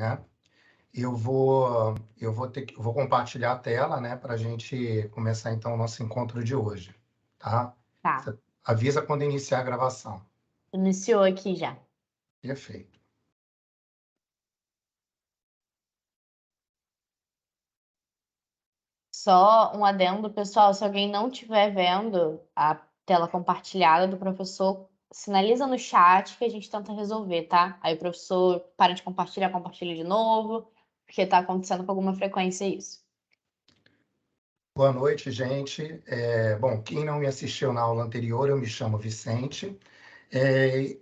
né? Eu vou compartilhar a tela, né, para a gente começar então o nosso encontro de hoje, tá? Tá, Você avisa quando iniciar a gravação. iniciou aqui já. Perfeito. Só um adendo, pessoal, se alguém não estiver vendo a tela compartilhada do professor, sinaliza no chat que a gente tenta resolver, tá? Aí o professor para de compartilhar, compartilha de novo, porque tá acontecendo com alguma frequência isso. Boa noite, gente. Bom, quem não me assistiu na aula anterior, eu me chamo Vicente.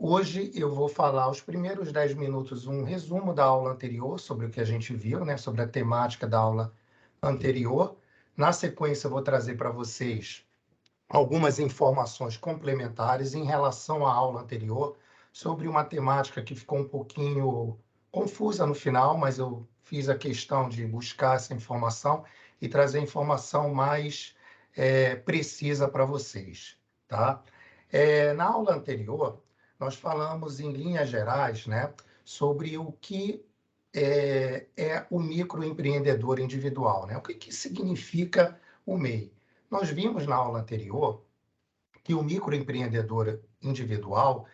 Hoje eu vou falar os primeiros 10 minutos, um resumo da aula anterior, sobre o que a gente viu, né, sobre a temática da aula anterior. Na sequência, eu vou trazer para vocês algumas informações complementares em relação à aula anterior, sobre uma temática que ficou um pouquinho confusa no final, mas eu fiz a questão de buscar essa informação e trazer a informação mais precisa para vocês, tá? Na aula anterior, nós falamos em linhas gerais, né, sobre o que é o microempreendedor individual, né? O que significa o MEI? Nós vimos na aula anterior que o microempreendedor individual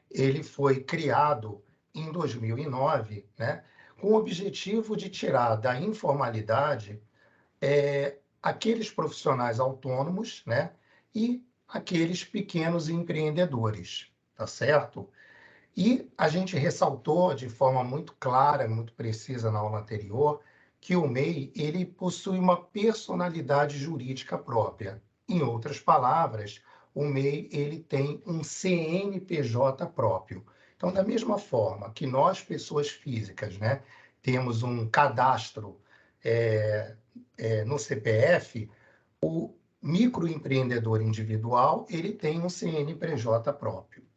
ele foi criado em 2009, né, com o objetivo de tirar da informalidade aqueles profissionais autônomos, né, e aqueles pequenos empreendedores, tá certo? E a gente ressaltou de forma muito clara, muito precisa na aula anterior, que o MEI ele possui uma personalidade jurídica própria. Em outras palavras, o MEI ele tem um CNPJ próprio. Então, da mesma forma que nós, pessoas físicas, né, temos um cadastro no CPF, o microempreendedor individual ele tem um CNPJ próprio.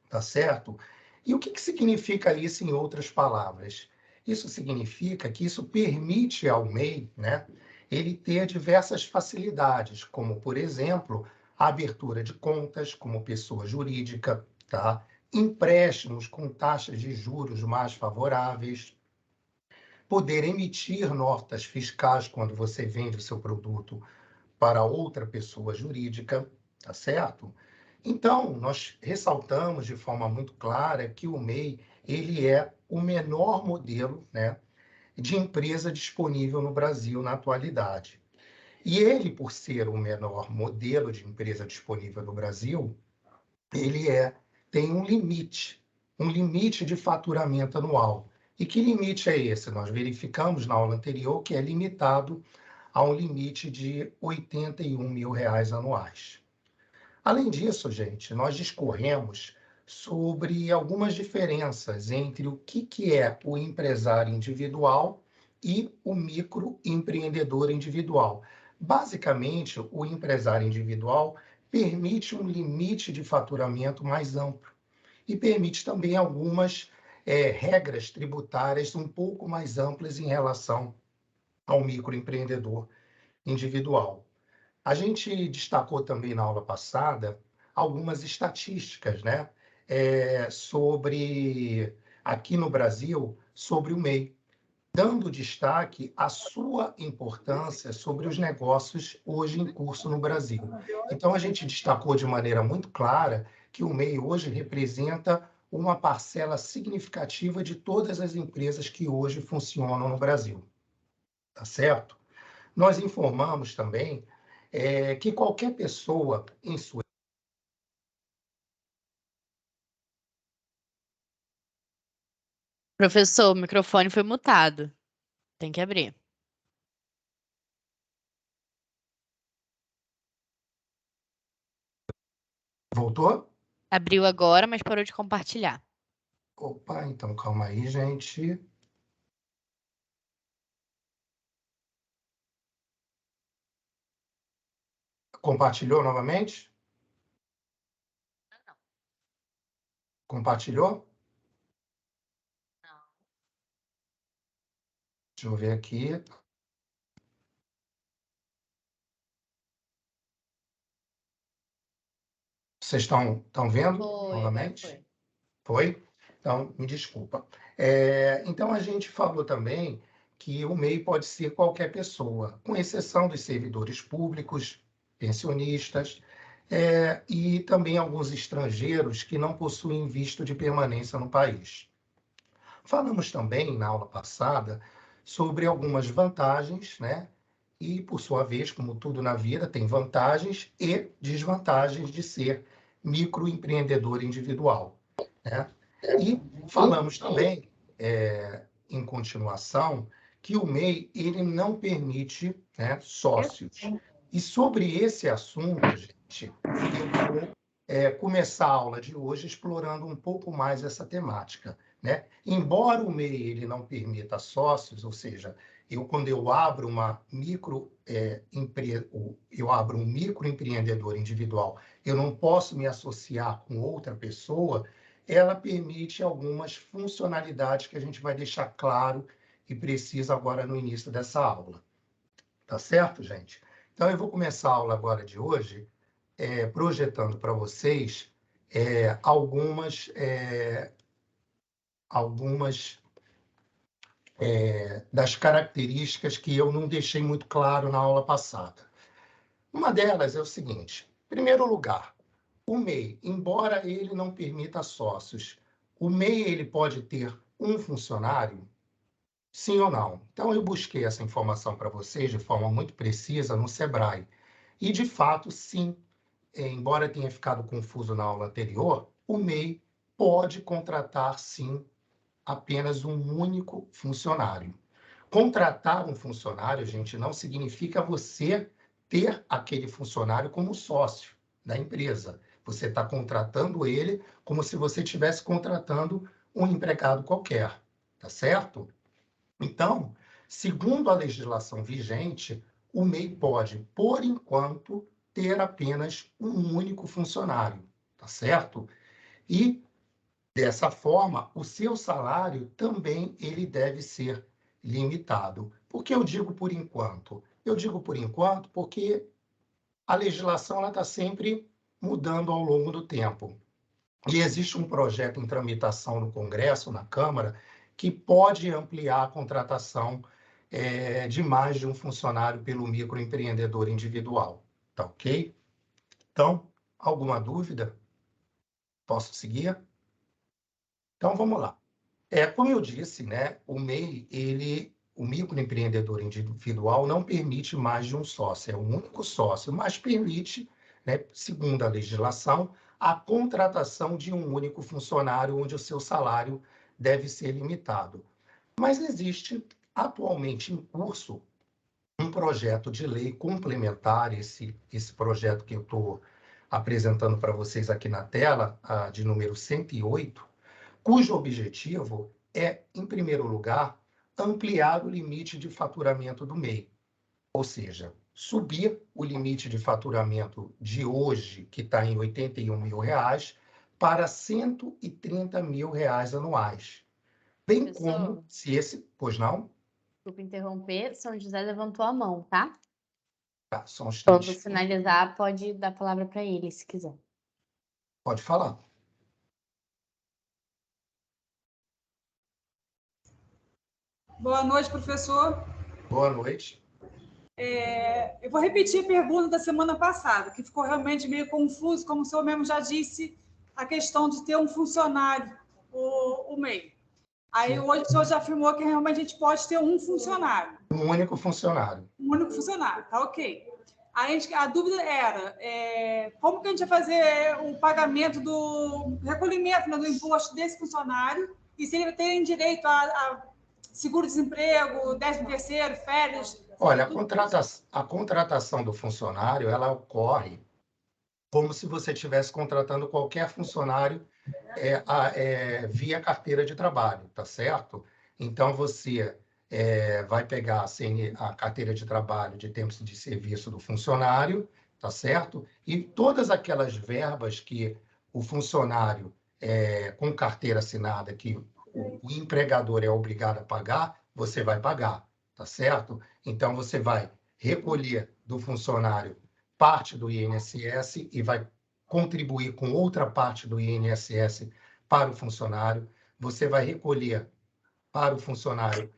Tá certo? E o que significa isso em outras palavras? Isso significa que isso permite ao MEI, né, ele ter diversas facilidades, como, por exemplo, a abertura de contas como pessoa jurídica, tá? Empréstimos com taxas de juros mais favoráveis, poder emitir notas fiscais quando você vende o seu produto para outra pessoa jurídica, tá certo? Então, nós ressaltamos de forma muito clara que o MEI ele é o menor modelo, né, de empresa disponível no Brasil na atualidade. E ele, por ser o menor modelo de empresa disponível no Brasil, ele tem um limite de faturamento anual. E que limite é esse? Nós verificamos na aula anterior que é limitado a um limite de R$ 81 mil anuais. Além disso, gente, nós discorremos sobre algumas diferenças entre o que é o empresário individual e o microempreendedor individual. Basicamente, o empresário individual permite um limite de faturamento mais amplo e permite também algumas regras tributárias um pouco mais amplas em relação ao microempreendedor individual. A gente destacou também na aula passada algumas estatísticas, né, sobre, aqui no Brasil, sobre o MEI, dando destaque à sua importância sobre os negócios hoje em curso no Brasil. Então, a gente destacou de maneira muito clara que o MEI hoje representa uma parcela significativa de todas as empresas que hoje funcionam no Brasil, tá certo? Nós informamos também que qualquer pessoa em sua... Professor, o microfone foi mutado. Tem que abrir. Voltou? Abriu agora, mas parou de compartilhar. Opa, então calma aí, gente. Compartilhou novamente? Compartilhou? Deixa eu ver aqui. Vocês estão vendo Foi, agora novamente? foi. Foi? Então, me desculpa. Então, a gente falou também que o MEI pode ser qualquer pessoa, com exceção dos servidores públicos, pensionistas, e também alguns estrangeiros que não possuem visto de permanência no país. Falamos também, na aula passada, sobre algumas vantagens, né? E, por sua vez, como tudo na vida, tem vantagens e desvantagens de ser microempreendedor individual, né? E falamos também, em continuação, que o MEI ele não permite, né, sócios. E sobre esse assunto, gente, eu vou começar a aula de hoje explorando um pouco mais essa temática, né? Embora o MEI ele não permita sócios, ou seja, quando eu abro uma eu abro um microempreendedor individual, eu não posso me associar com outra pessoa, ela permite algumas funcionalidades que a gente vai deixar claro e preciso agora no início dessa aula. Tá certo, gente? Então, eu vou começar a aula agora de hoje projetando para vocês algumas das características que eu não deixei muito claro na aula passada. Uma delas é o seguinte: em primeiro lugar, o MEI, embora ele não permita sócios, o MEI ele pode ter um funcionário? Sim ou não? Então, eu busquei essa informação para vocês de forma muito precisa no Sebrae. E, de fato, sim, embora tenha ficado confuso na aula anterior, o MEI pode contratar, sim, apenas um único funcionário. Contratar um funcionário, gente, não significa você ter aquele funcionário como sócio da empresa. Você está contratando ele como se você estivesse contratando um empregado qualquer, tá certo? Então, segundo a legislação vigente, o MEI pode, por enquanto, ter apenas um único funcionário, tá certo? E, dessa forma, o seu salário também ele deve ser limitado. Por que eu digo por enquanto? Eu digo por enquanto porque a legislação está sempre mudando ao longo do tempo. E existe um projeto em tramitação no Congresso, na Câmara, que pode ampliar a contratação de mais de um funcionário pelo microempreendedor individual. Tá ok? Então, alguma dúvida? Posso seguir? Então, vamos lá. Como eu disse, né, o MEI, o microempreendedor individual não permite mais de um sócio, é um único sócio, mas permite, né, segundo a legislação, a contratação de um único funcionário, onde o seu salário deve ser limitado. Mas existe atualmente em curso um projeto de lei complementar, esse projeto que eu estou apresentando para vocês aqui na tela, de número 108, cujo objetivo é, em primeiro lugar, ampliar o limite de faturamento do MEI, ou seja, subir o limite de faturamento de hoje, que está em R$ 81 mil, para R$ 130 mil anuais. Bem como se esse... Pois não? Desculpa interromper, São José levantou a mão, tá? Tá, só um Quando instante. finalizar, pode dar a palavra para ele, se quiser. Pode falar. Boa noite, professor. Boa noite. Eu vou repetir a pergunta da semana passada, que ficou realmente meio confuso, como o senhor mesmo já disse, a questão de ter um funcionário, o MEI. Aí hoje o senhor já afirmou que realmente a gente pode ter um funcionário. Um único funcionário. Um único funcionário, tá ok. A dúvida era como que a gente vai fazer o pagamento do recolhimento, né, do imposto desse funcionário e se ele tem direito a seguro-desemprego, 13º, férias. Olha, a contratação do funcionário, ela ocorre como se você estivesse contratando qualquer funcionário via carteira de trabalho, tá certo? Então, você vai pegar a carteira de trabalho de tempos de serviço do funcionário, tá certo? E todas aquelas verbas que o funcionário com carteira assinada, que o empregador é obrigado a pagar, você vai pagar, tá certo? Então, você vai recolher do funcionário parte do INSS e vai contribuir com outra parte do INSS para o funcionário. você vai recolher para o funcionário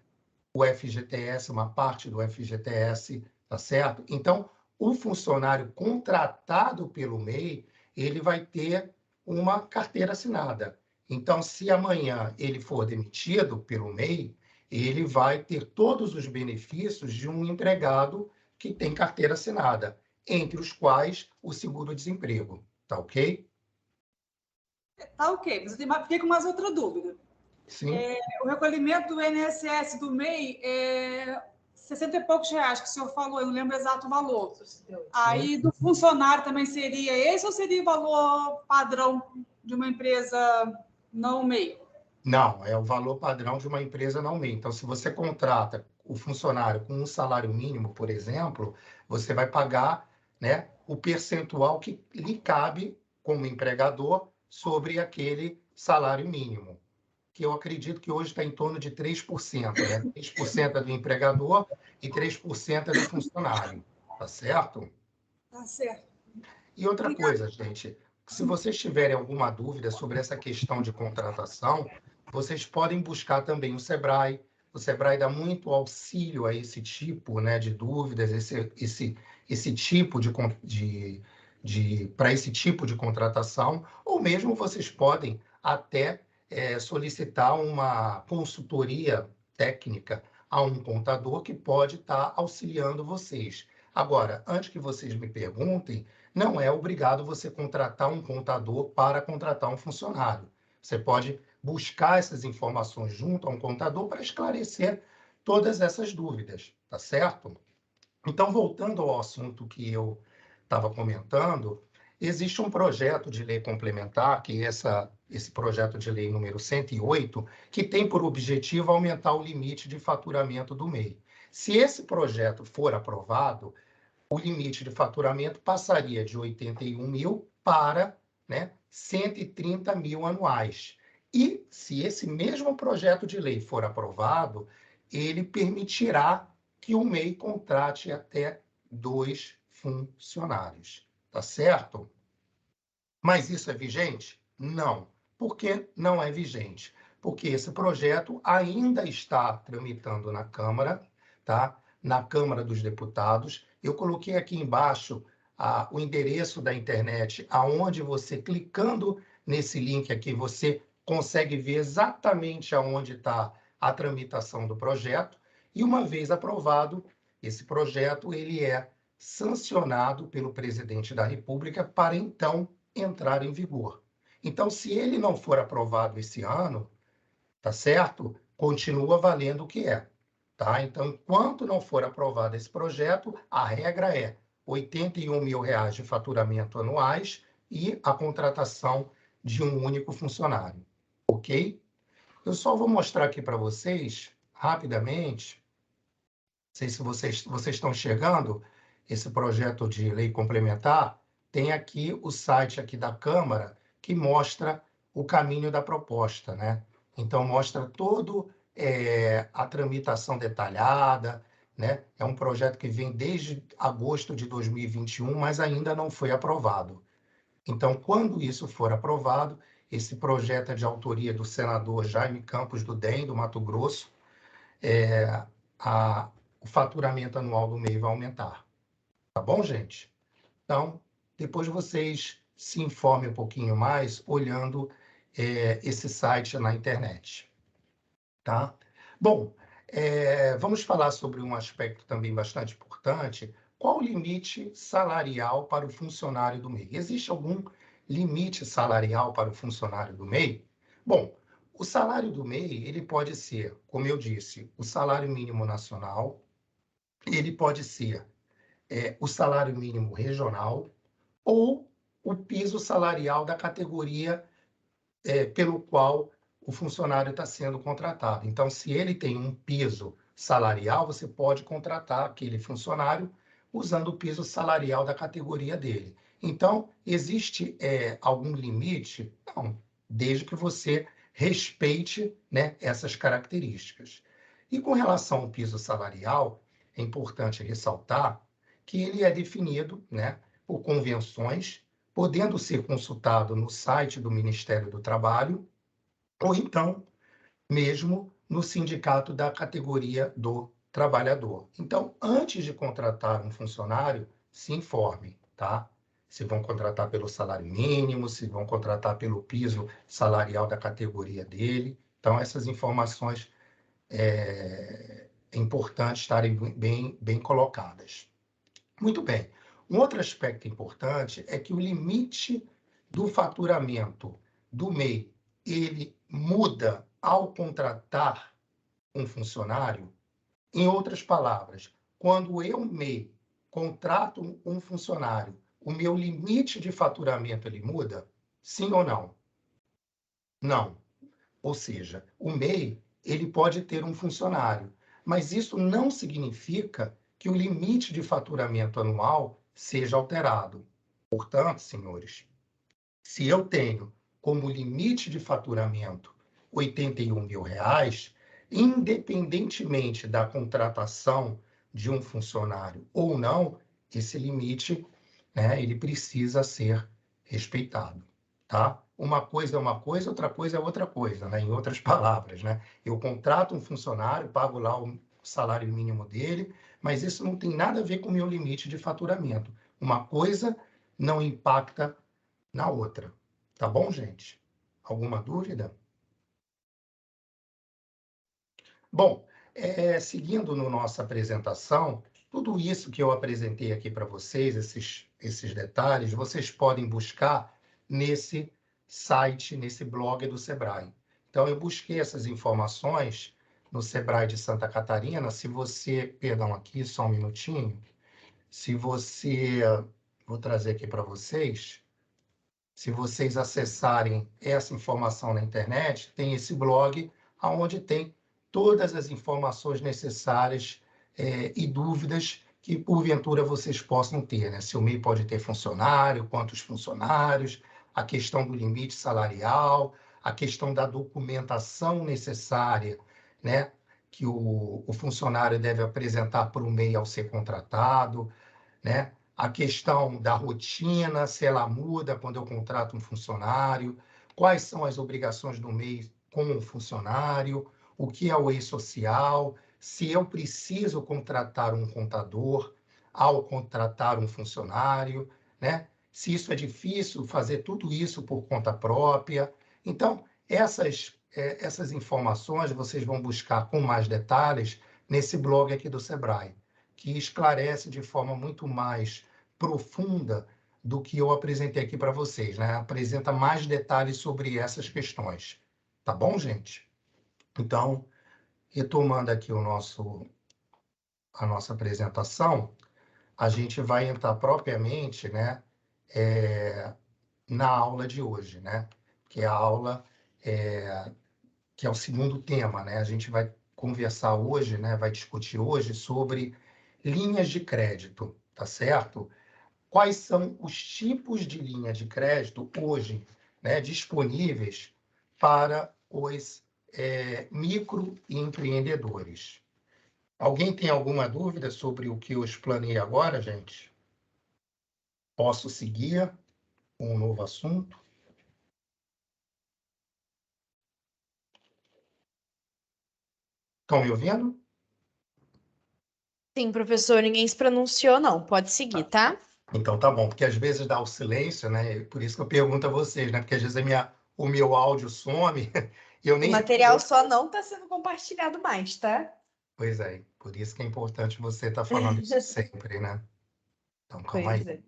o FGTS, uma parte do FGTS, tá certo? Então, o funcionário contratado pelo MEI, ele vai ter uma carteira assinada. Então, se amanhã ele for demitido pelo MEI, ele vai ter todos os benefícios de um empregado que tem carteira assinada, entre os quais o seguro-desemprego. Tá ok? Tá ok, mas eu fiquei com mais outra dúvida. Sim. O recolhimento do INSS do MEI é 60 e poucos reais, que o senhor falou, eu não lembro o exato valor. Aí, do funcionário também seria esse ou seria o valor padrão de uma empresa não MEI? Não, é o valor padrão de uma empresa não MEI. Então, se você contrata o funcionário com um salário mínimo, por exemplo, você vai pagar, né, o percentual que lhe cabe como empregador sobre aquele salário mínimo, que eu acredito que hoje está em torno de 3%, né? 3% é do empregador e 3% é do funcionário, tá certo? Tá certo. E outra coisa, gente, se vocês tiverem alguma dúvida sobre essa questão de contratação, vocês podem buscar também o Sebrae. O Sebrae dá muito auxílio a esse tipo, né, de dúvidas, esse tipo para esse tipo de contratação, ou mesmo vocês podem até solicitar uma consultoria técnica a um contador que pode estar auxiliando vocês. Agora, antes que vocês me perguntem, não é obrigado você contratar um contador para contratar um funcionário. Você pode buscar essas informações junto a um contador para esclarecer todas essas dúvidas, tá certo? Então, voltando ao assunto que eu estava comentando, existe um projeto de lei complementar, que é esse projeto de lei número 108, que tem por objetivo aumentar o limite de faturamento do MEI. Se esse projeto for aprovado, o limite de faturamento passaria de 81 mil para, né, 130 mil anuais. E, se esse mesmo projeto de lei for aprovado, ele permitirá que o MEI contrate até 2 funcionários. Tá certo? Mas isso é vigente? Não. Por que não é vigente? Porque esse projeto ainda está tramitando na Câmara, tá? Na Câmara dos Deputados. Eu coloquei aqui embaixo o endereço da internet, aonde você, clicando nesse link aqui, você consegue ver exatamente aonde está a tramitação do projeto. E uma vez aprovado, esse projeto ele é sancionado pelo presidente da República para então entrar em vigor. Então, se ele não for aprovado esse ano, tá certo? Continua valendo o que é, tá? Então, enquanto não for aprovado esse projeto, a regra é R$ 81 mil de faturamento anuais e a contratação de um único funcionário, ok? Eu só vou mostrar aqui para vocês, rapidamente, não sei se vocês estão chegando, esse projeto de lei complementar, tem aqui o site aqui da Câmara que mostra o caminho da proposta, né? Então, mostra todo a tramitação detalhada, né? É um projeto que vem desde agosto de 2021, mas ainda não foi aprovado. Então, quando isso for aprovado, esse projeto é de autoria do senador Jaime Campos do DEM, do Mato Grosso, o faturamento anual do MEI vai aumentar. Tá bom, gente? Então, depois vocês se informem um pouquinho mais olhando esse site na internet. Tá? Bom, vamos falar sobre um aspecto também bastante importante. Qual o limite salarial para o funcionário do MEI? Existe algum limite salarial para o funcionário do MEI? Bom, o salário do MEI, ele pode ser, como eu disse, o salário mínimo nacional, ele pode ser o salário mínimo regional ou o piso salarial da categoria pelo qual o funcionário está sendo contratado. Então, se ele tem um piso salarial, você pode contratar aquele funcionário usando o piso salarial da categoria dele. Então, existe algum limite? Não, desde que você respeite, né, essas características. E com relação ao piso salarial, é importante ressaltar que ele é definido, né, por convenções, podendo ser consultado no site do Ministério do Trabalho, ou então mesmo no sindicato da categoria do trabalhador. Então, antes de contratar um funcionário, se informe, tá? Se vão contratar pelo salário mínimo, se vão contratar pelo piso salarial da categoria dele. Então, essas informações é importante estarem bem colocadas. Muito bem. Um outro aspecto importante é que o limite do faturamento do MEI, ele muda ao contratar um funcionário. Em outras palavras, quando eu, MEI, contrato um funcionário, o meu limite de faturamento ele muda? Sim ou não? Não. Ou seja, o MEI ele pode ter um funcionário, mas isso não significa que o limite de faturamento anual seja alterado. Portanto, senhores, se eu tenho como limite de faturamento R$ 81.000, independentemente da contratação de um funcionário ou não, esse limite, né, ele precisa ser respeitado, tá? Uma coisa é uma coisa, outra coisa é outra coisa, né? Em outras palavras, né? Eu contrato um funcionário, pago lá o salário mínimo dele, mas isso não tem nada a ver com o meu limite de faturamento. Uma coisa não impacta na outra. Tá bom, gente? Alguma dúvida? Bom, seguindo na nossa apresentação, tudo isso que eu apresentei aqui para vocês, esses detalhes, vocês podem buscar nesse site, nesse blog do Sebrae. Então, eu busquei essas informações no Sebrae de Santa Catarina. Se você... Perdão, aqui, só um minutinho. Se você... Vou trazer aqui para vocês. Se vocês acessarem essa informação na internet, tem esse blog, onde tem todas as informações necessárias e dúvidas que, porventura, vocês possam ter, né? Se o MEI pode ter funcionário, quantos funcionários, a questão do limite salarial, a questão da documentação necessária, né? Que o funcionário deve apresentar para o MEI ao ser contratado, né? A questão da rotina, se ela muda quando eu contrato um funcionário, quais são as obrigações do MEI com o funcionário, o que é o e-social, se eu preciso contratar um contador ao contratar um funcionário, né? Se isso é difícil, fazer tudo isso por conta própria. Então, essas informações vocês vão buscar com mais detalhes nesse blog aqui do Sebrae, que esclarece de forma muito mais profunda do que eu apresentei aqui para vocês, né? Apresenta mais detalhes sobre essas questões. Tá bom, gente? Então, retomando aqui a nossa apresentação, a gente vai entrar propriamente, né, na aula de hoje, né? Que é a aula que é o segundo tema, né? A gente vai conversar hoje, né? Vai discutir hoje sobre linhas de crédito, tá certo? Quais são os tipos de linha de crédito hoje, né, disponíveis para os microempreendedores? Alguém tem alguma dúvida sobre o que eu explanei agora, gente? Posso seguir com um novo assunto? Estão me ouvindo? Sim, professor, ninguém se pronunciou, não. Pode seguir, tá? Então tá bom, porque às vezes dá o silêncio, né? Por isso que eu pergunto a vocês, né? Porque às vezes o meu áudio some e eu O nem... material só não está sendo compartilhado mais, tá? Pois é, por isso que é importante você estar falando isso sempre, né? Então, calma aí. Pois é.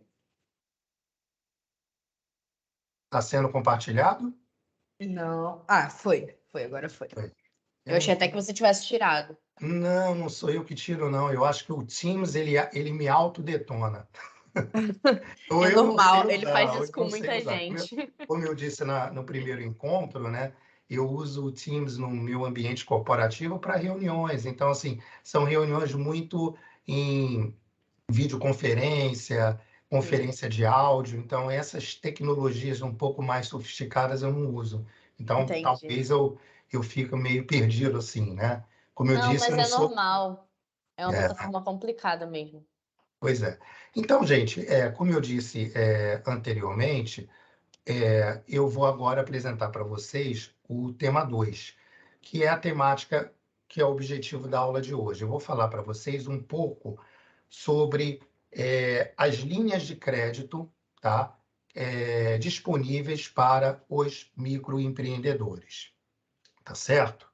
Está sendo compartilhado? Não. Ah, foi. Agora foi. Foi. Eu achei até que você tivesse tirado. Não, não sou eu que tiro, não. Eu acho que o Teams, ele me autodetona. É Eu não sei normal, ele faz usar, isso eu com não sei muita usar. gente. Como eu disse no primeiro encontro, né? Eu uso o Teams no meu ambiente corporativo para reuniões. Então, assim, são reuniões muito em videoconferência, conferência de áudio. Então, essas tecnologias um pouco mais sofisticadas eu não uso. Então, Entendi. talvez eu fique meio perdido assim, né? Como eu Não, disse, eu mas não é sou... normal. É uma É, plataforma complicada mesmo. pois é. Então, gente, como eu disse anteriormente, eu vou agora apresentar para vocês o tema 2, que é a temática, que é o objetivo da aula de hoje. Eu vou falar para vocês um pouco sobre as linhas de crédito, tá? Disponíveis para os microempreendedores, tá certo?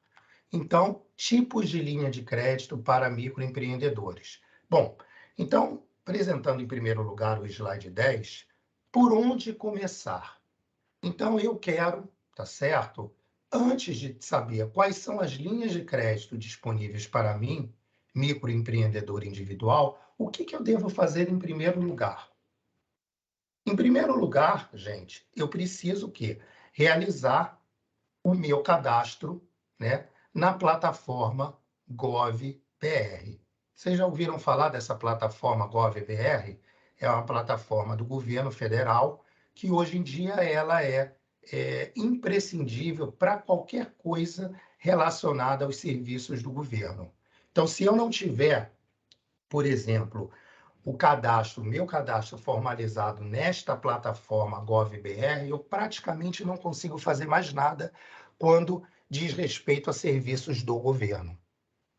Então, tipos de linha de crédito para microempreendedores. Bom, então, apresentando em primeiro lugar o slide 10, por onde começar? Então, eu quero, tá certo? Antes de saber quais são as linhas de crédito disponíveis para mim, microempreendedor individual, o que eu devo fazer em primeiro lugar? Em primeiro lugar, gente, eu preciso o quê? Realizar o meu cadastro, né, na plataforma Gov.br. Vocês já ouviram falar dessa plataforma Gov.br? É uma plataforma do governo federal que hoje em dia ela é imprescindível para qualquer coisa relacionada aos serviços do governo. Então, se eu não tiver, por exemplo, meu cadastro formalizado nesta plataforma Gov.br, eu praticamente não consigo fazer mais nada quando diz respeito a serviços do governo,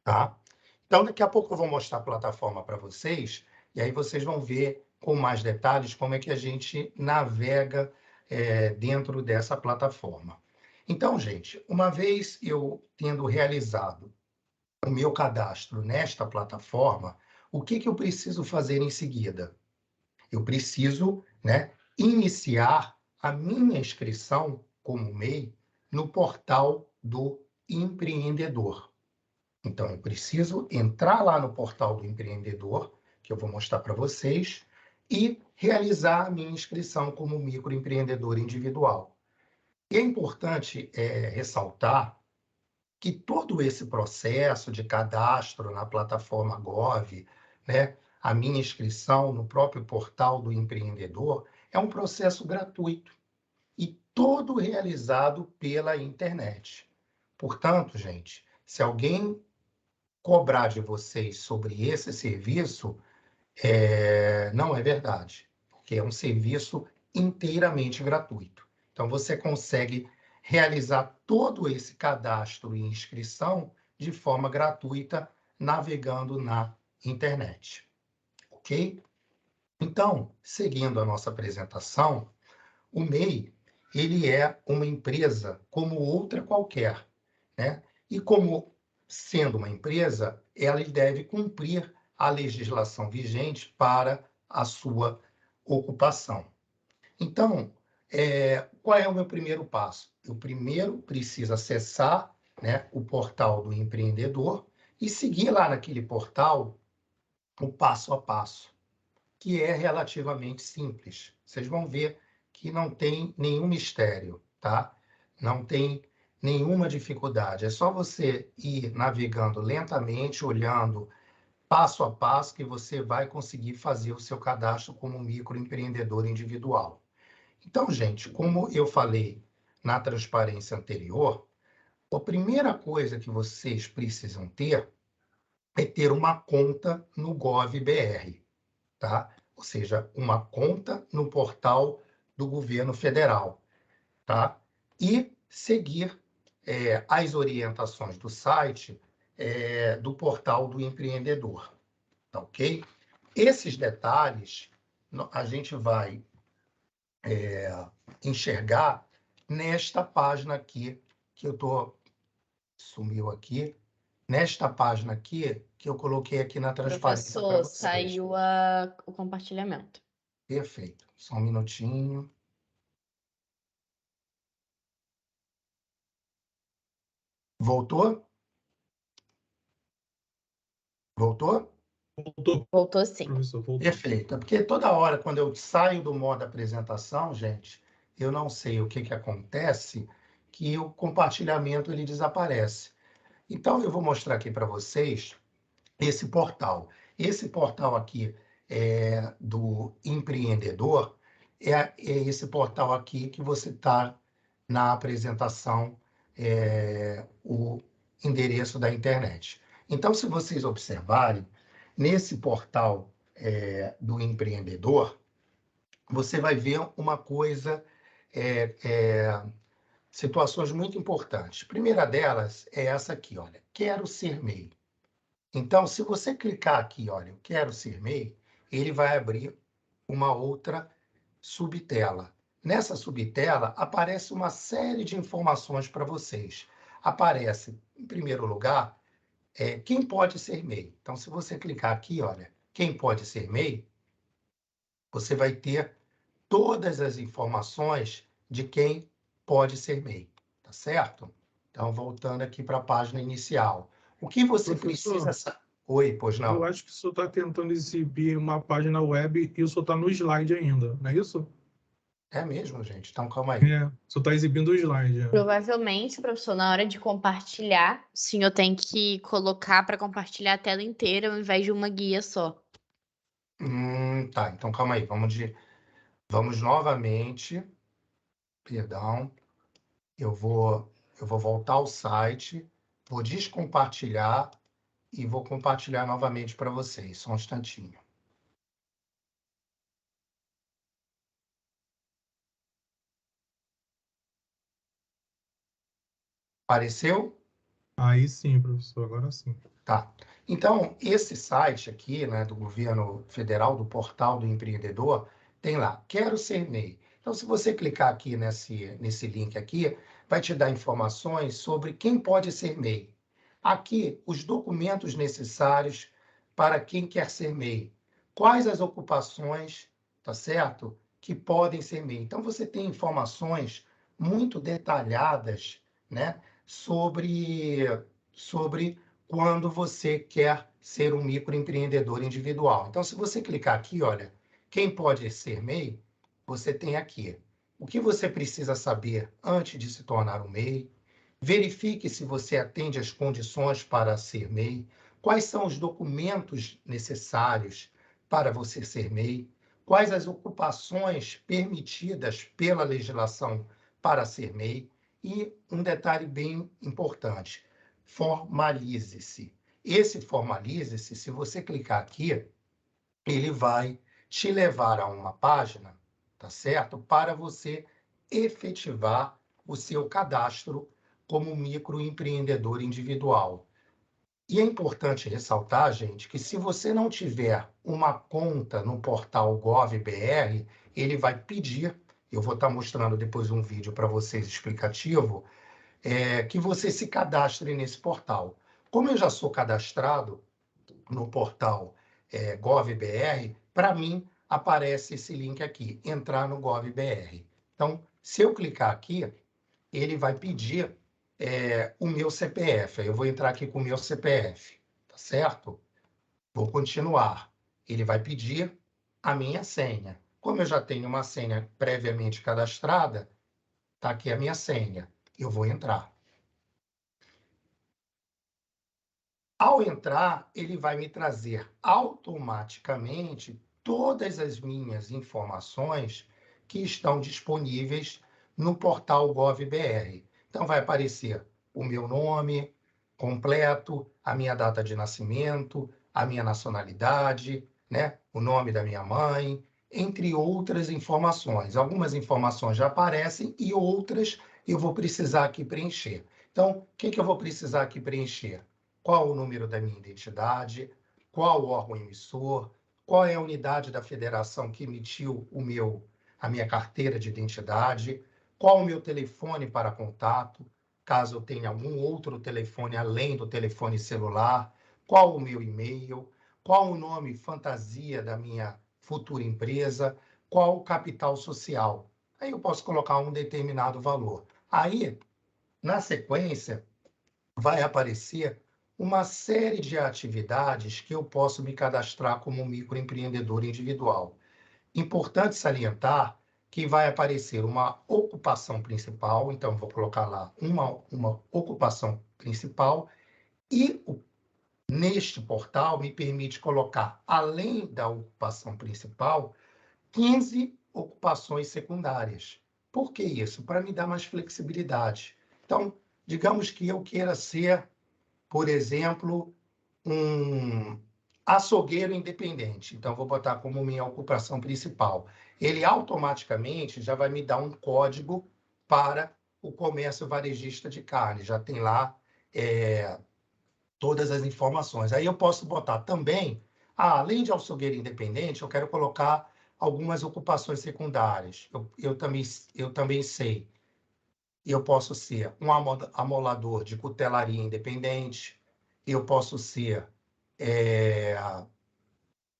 tá? Então, daqui a pouco eu vou mostrar a plataforma para vocês, e aí vocês vão ver com mais detalhes como é que a gente navega dentro dessa plataforma. Então, gente, uma vez eu tendo realizado o meu cadastro nesta plataforma, o que eu preciso fazer em seguida? Eu preciso, né, iniciar a minha inscrição como MEI no portal do empreendedor. Então, eu preciso entrar lá no portal do empreendedor, que eu vou mostrar para vocês, e realizar a minha inscrição como microempreendedor individual. E é importante ressaltar que todo esse processo de cadastro na plataforma Gov, né, a minha inscrição no próprio portal do empreendedor, é um processo gratuito e todo realizado pela internet. Portanto, gente, se alguém cobrar de vocês sobre esse serviço, não é verdade, porque é um serviço inteiramente gratuito. Então, você consegue realizar todo esse cadastro e inscrição de forma gratuita, navegando na internet, ok? Então, seguindo a nossa apresentação, o MEI, ele é uma empresa como outra qualquer, né? E como sendo uma empresa, ela deve cumprir a legislação vigente para a sua ocupação. Então, qual é o meu primeiro passo? Eu primeiro preciso acessar, né, o portal do empreendedor e seguir lá naquele portal o passo a passo, que é relativamente simples. Vocês vão ver que não tem nenhum mistério, tá? Não tem nenhuma dificuldade. É só você ir navegando lentamente, olhando passo a passo, que você vai conseguir fazer o seu cadastro como microempreendedor individual. Então, gente, como eu falei na transparência anterior, a primeira coisa que vocês precisam ter é ter uma conta no Gov.br, tá? Ou seja, uma conta no portal do governo federal, tá? E seguir as orientações do site do portal do empreendedor, tá ok? Esses detalhes a gente vai enxergar nesta página aqui, que eu tô... Sumiu aqui. Nesta página aqui, que eu coloquei aqui na transparência para Professor, vocês. saiu o compartilhamento. Perfeito. Só um minutinho. Voltou? Voltou? Voltou sim. Professor, voltou. Perfeito. É porque toda hora, quando eu saio do modo apresentação, gente, eu não sei o que acontece, que o compartilhamento ele desaparece. Então, eu vou mostrar aqui para vocês esse portal. Esse portal aqui do empreendedor, é esse portal aqui que você está na apresentação, o endereço da internet. Então, se vocês observarem, nesse portal do empreendedor, você vai ver uma coisa situações muito importantes. A primeira delas é essa aqui, olha, quero ser MEI. Então, se você clicar aqui, olha, eu quero ser MEI, ele vai abrir uma outra subtela. Nessa subtela, aparece uma série de informações para vocês. Aparece, em primeiro lugar, quem pode ser MEI. Então, se você clicar aqui, olha, quem pode ser MEI, você vai ter todas as informações de quem pode ser MEI, tá certo? Então, voltando aqui para a página inicial. O que você precisa saber? Oi, pois não. Eu acho que o senhor está tentando exibir uma página web e o senhor está no slide ainda, não é isso? É mesmo, gente? Então, calma aí. O senhor está exibindo o slide. Provavelmente, professor, na hora de compartilhar, o senhor tem que colocar para compartilhar a tela inteira ao invés de uma guia só. Tá, então calma aí. Vamos novamente. Perdão. Eu vou voltar ao site, vou descompartilhar e vou compartilhar novamente para vocês. Só um instantinho. Apareceu? Aí sim, professor, agora sim. Tá. Então, esse site aqui, né, do governo federal, do portal do empreendedor, tem lá, quero ser MEI. Então, se você clicar aqui nesse link aqui, vai te dar informações sobre quem pode ser MEI. Aqui, os documentos necessários para quem quer ser MEI. Quais as ocupações, tá certo? Que podem ser MEI. Então, você tem informações muito detalhadas, né, sobre quando você quer ser um microempreendedor individual. Então, se você clicar aqui, olha, quem pode ser MEI, você tem aqui o que você precisa saber antes de se tornar um MEI, verifique se você atende às condições para ser MEI, quais são os documentos necessários para você ser MEI, quais as ocupações permitidas pela legislação para ser MEI, e um detalhe bem importante, formalize-se. Esse formalize-se, se você clicar aqui, ele vai te levar a uma página, tá certo? Para você efetivar o seu cadastro como microempreendedor individual. E é importante ressaltar, gente, que se você não tiver uma conta no portal Gov.br, ele vai pedir, eu vou estar mostrando depois um vídeo para vocês explicativo, que você se cadastre nesse portal. Como eu já sou cadastrado no portal Gov.br, para mim aparece esse link aqui, entrar no Gov.br. Então, se eu clicar aqui, ele vai pedir o meu CPF. Eu vou entrar aqui com o meu CPF, tá certo? Vou continuar. Ele vai pedir a minha senha. Como eu já tenho uma senha previamente cadastrada, tá aqui a minha senha. Eu vou entrar. Ao entrar, ele vai me trazer automaticamente todas as minhas informações que estão disponíveis no portal Gov.br. Então, vai aparecer o meu nome completo, a minha data de nascimento, a minha nacionalidade, né? O nome da minha mãe, entre outras informações. Algumas informações já aparecem e outras eu vou precisar aqui preencher. Então, o que eu vou precisar aqui preencher? Qual o número da minha identidade, qual o órgão emissor, qual é a unidade da federação que emitiu a minha carteira de identidade, qual o meu telefone para contato, caso eu tenha algum outro telefone além do telefone celular, qual o meu e-mail, qual o nome fantasia da minha futura empresa, qual o capital social. Aí eu posso colocar um determinado valor. Aí, na sequência, vai aparecer uma série de atividades que eu posso me cadastrar como microempreendedor individual. Importante salientar que vai aparecer uma ocupação principal, então vou colocar lá uma ocupação principal, e neste portal me permite colocar, além da ocupação principal, 15 ocupações secundárias. Por que isso? Para me dar mais flexibilidade. Então, digamos que eu queira ser, por exemplo, um açougueiro independente. Então, vou botar como minha ocupação principal. Ele automaticamente já vai me dar um código para o comércio varejista de carne, já tem lá todas as informações. Aí eu posso botar também, além de açougueiro independente, eu quero colocar algumas ocupações secundárias. Eu também sei. Eu posso ser um amolador de cutelaria independente, eu posso ser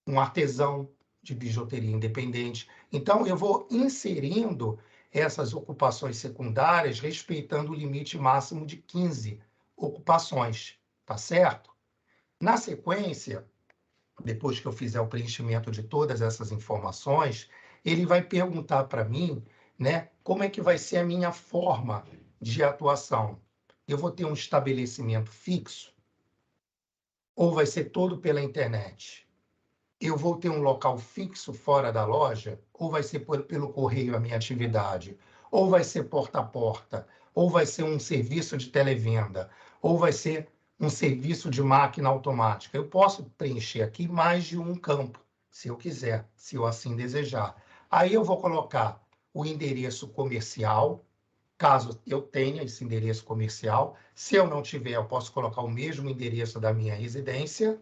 um artesão de bijuteria independente. Então, eu vou inserindo essas ocupações secundárias, respeitando o limite máximo de 15 ocupações, tá certo? Na sequência, depois que eu fizer o preenchimento de todas essas informações, ele vai perguntar para mim, né, como é que vai ser a minha forma de atuação. Eu vou ter um estabelecimento fixo ou vai ser todo pela internet? Eu vou ter um local fixo fora da loja ou vai ser pelo correio a minha atividade? Ou vai ser porta a porta? Ou vai ser um serviço de televenda? Ou vai ser um serviço de máquina automática? Eu posso preencher aqui mais de um campo, se eu quiser, se eu assim desejar. Aí eu vou colocar o endereço comercial, caso eu tenha esse endereço comercial. Se eu não tiver, eu posso colocar o mesmo endereço da minha residência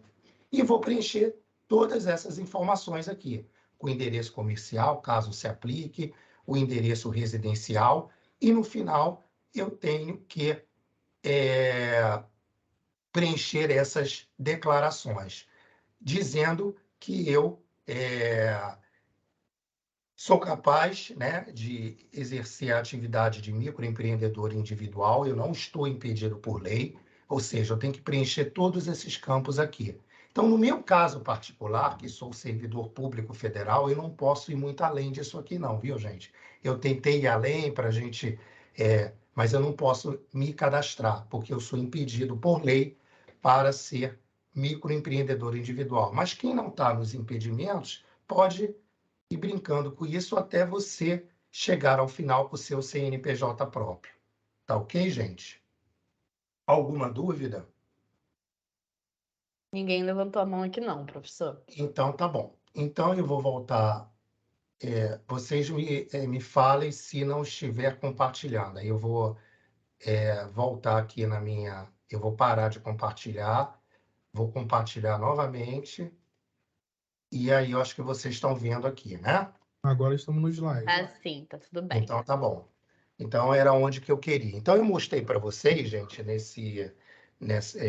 e vou preencher todas essas informações aqui. O endereço comercial, caso se aplique, o endereço residencial, e no final eu tenho que preencher essas declarações, dizendo que eu sou capaz, né, de exercer a atividade de microempreendedor individual, eu não estou impedido por lei, ou seja, eu tenho que preencher todos esses campos aqui. Então, no meu caso particular, que sou servidor público federal, eu não posso ir muito além disso aqui não, viu, gente? Eu tentei ir além para a gente, mas eu não posso me cadastrar, porque eu sou impedido por lei para ser microempreendedor individual. Mas quem não está nos impedimentos pode ir brincando com isso até você chegar ao final com o seu CNPJ próprio. Tá ok, gente? Alguma dúvida? Ninguém levantou a mão aqui não, professor. Então, tá bom. Então, eu vou voltar. Vocês me falem se não estiver compartilhando. Aí eu vou voltar aqui na minha... Eu vou parar de compartilhar. Vou compartilhar novamente. E aí, eu acho que vocês estão vendo aqui, né? Agora estamos no slide. Ah, sim, tá tudo bem. Então, tá bom. Então, era onde que eu queria. Então, eu mostrei para vocês, gente,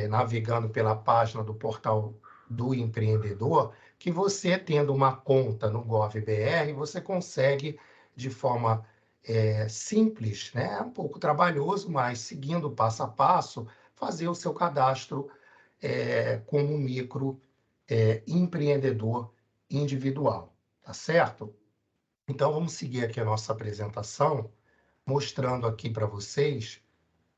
navegando pela página do portal do empreendedor, que você, tendo uma conta no GovBR, você consegue, de forma simples, né? Um pouco trabalhoso, mas seguindo passo a passo, fazer o seu cadastro como microempreendedor individual, tá certo? Então, vamos seguir aqui a nossa apresentação, mostrando aqui para vocês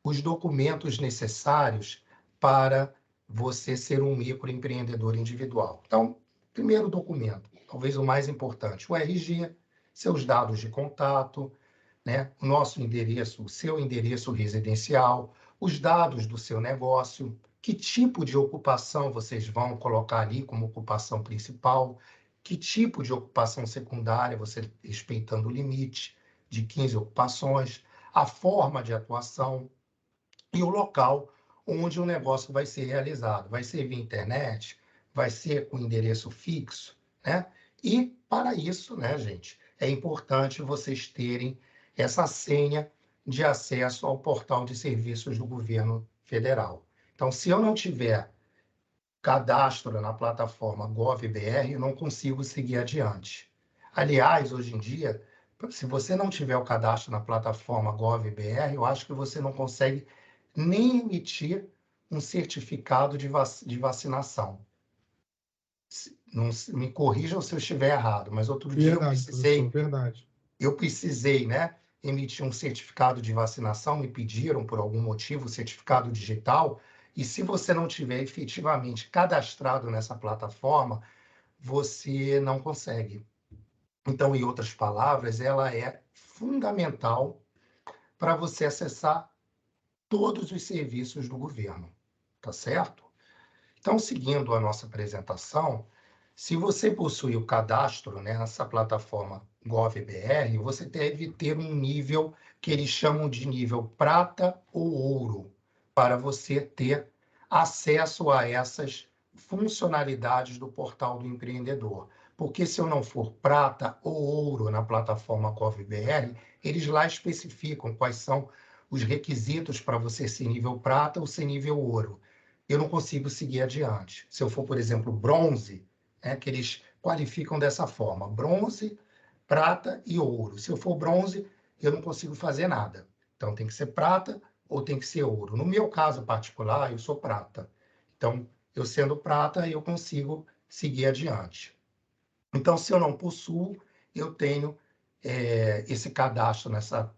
os documentos necessários para você ser um microempreendedor individual. Então, primeiro documento, talvez o mais importante, o RG, seus dados de contato, né? O nosso endereço, o seu endereço residencial, os dados do seu negócio, que tipo de ocupação vocês vão colocar ali como ocupação principal, que tipo de ocupação secundária, você respeitando o limite de 15 ocupações, a forma de atuação e o local onde o negócio vai ser realizado. Vai ser via internet, vai ser com endereço fixo, né? E, para isso, né, gente, é importante vocês terem essa senha de acesso ao portal de serviços do governo federal. Então, se eu não tiver cadastro na plataforma GovBR, eu não consigo seguir adiante. Aliás, hoje em dia, se você não tiver o cadastro na plataforma GovBR, eu acho que você não consegue nem emitir um certificado de vacinação. Não, me corrijam se eu estiver errado, mas outro dia eu precisei, né, emitir um certificado de vacinação, me pediram por algum motivo o certificado digital, e se você não tiver efetivamente cadastrado nessa plataforma, você não consegue. Então, em outras palavras, ela é fundamental para você acessar todos os serviços do governo, tá certo? Então, seguindo a nossa apresentação, se você possui o cadastro, né, nessa plataforma gov.br, você deve ter um nível que eles chamam de nível prata ou ouro, para você ter acesso a essas funcionalidades do portal do empreendedor. Porque se eu não for prata ou ouro na plataforma gov.br, eles lá especificam quais são os requisitos para você ser nível prata ou ser nível ouro. Eu não consigo seguir adiante. Se eu for, por exemplo, bronze, que eles qualificam dessa forma: bronze, prata e ouro. Se eu for bronze, eu não consigo fazer nada. Então, tem que ser prata ou tem que ser ouro. No meu caso particular, eu sou prata. Então, eu sendo prata, eu consigo seguir adiante. Então, se eu não possuo, eu tenho esse cadastro nessa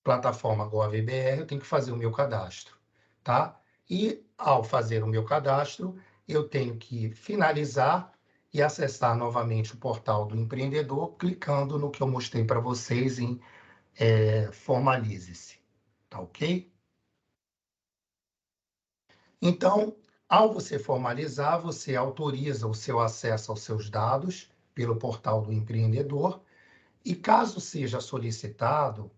plataforma gov.br, eu tenho que fazer o meu cadastro, tá? E, ao fazer o meu cadastro, eu tenho que finalizar e acessar novamente o portal do empreendedor, clicando no que eu mostrei para vocês em formalize-se, tá ok? Então, ao você formalizar, você autoriza o seu acesso aos seus dados pelo portal do empreendedor e, caso seja solicitado,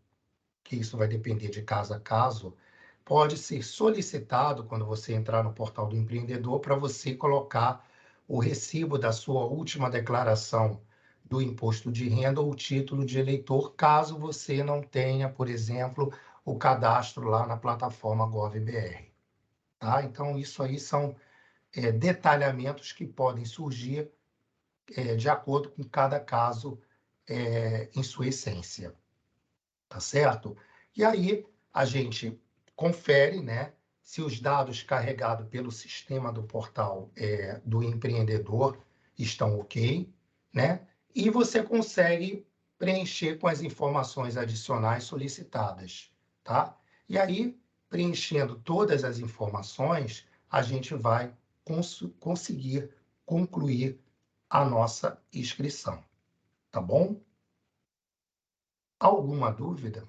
que isso vai depender de caso a caso, pode ser solicitado, quando você entrar no portal do empreendedor, para você colocar o recibo da sua última declaração do imposto de renda ou título de eleitor, caso você não tenha, por exemplo, o cadastro lá na plataforma gov.br. Tá? Então, isso aí são detalhamentos que podem surgir de acordo com cada caso em sua essência. Tá certo? E aí a gente confere, né, se os dados carregados pelo sistema do portal do empreendedor estão ok, né? E você consegue preencher com as informações adicionais solicitadas, tá? E aí, preenchendo todas as informações, a gente vai conseguir concluir a nossa inscrição, tá bom? Alguma dúvida?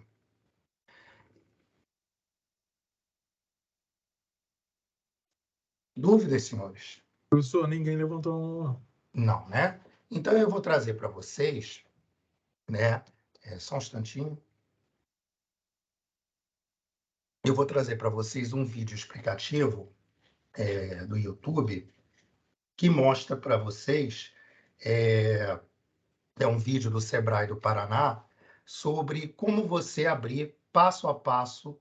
Dúvidas, senhores? Professor, ninguém levantou a mão, não. Não, né? Então, eu vou trazer para vocês, né? Só um instantinho. Eu vou trazer para vocês um vídeo explicativo do YouTube que mostra para vocês, um vídeo do Sebrae do Paraná, sobre como você abrir passo a passo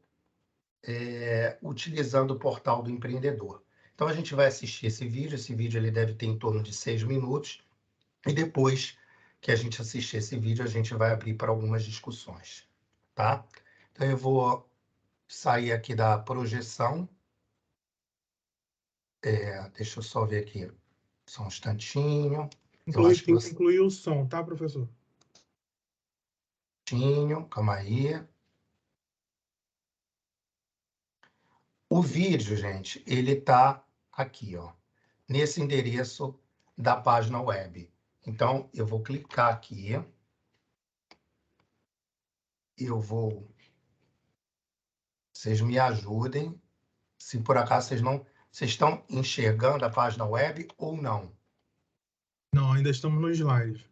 utilizando o portal do empreendedor. Então, a gente vai assistir esse vídeo ele deve ter em torno de 6 minutos, e depois que a gente assistir esse vídeo, a gente vai abrir para algumas discussões, tá? Então, eu vou sair aqui da projeção. Deixa eu só ver aqui, só um instantinho. Eu acho que você... Incluir o som, tá, professor? Calma aí. O vídeo, gente, ele está aqui, ó, nesse endereço da página web. Então, eu vou clicar aqui. Vocês me ajudem, se por acaso vocês estão enxergando a página web ou não. Não, ainda estamos no slide.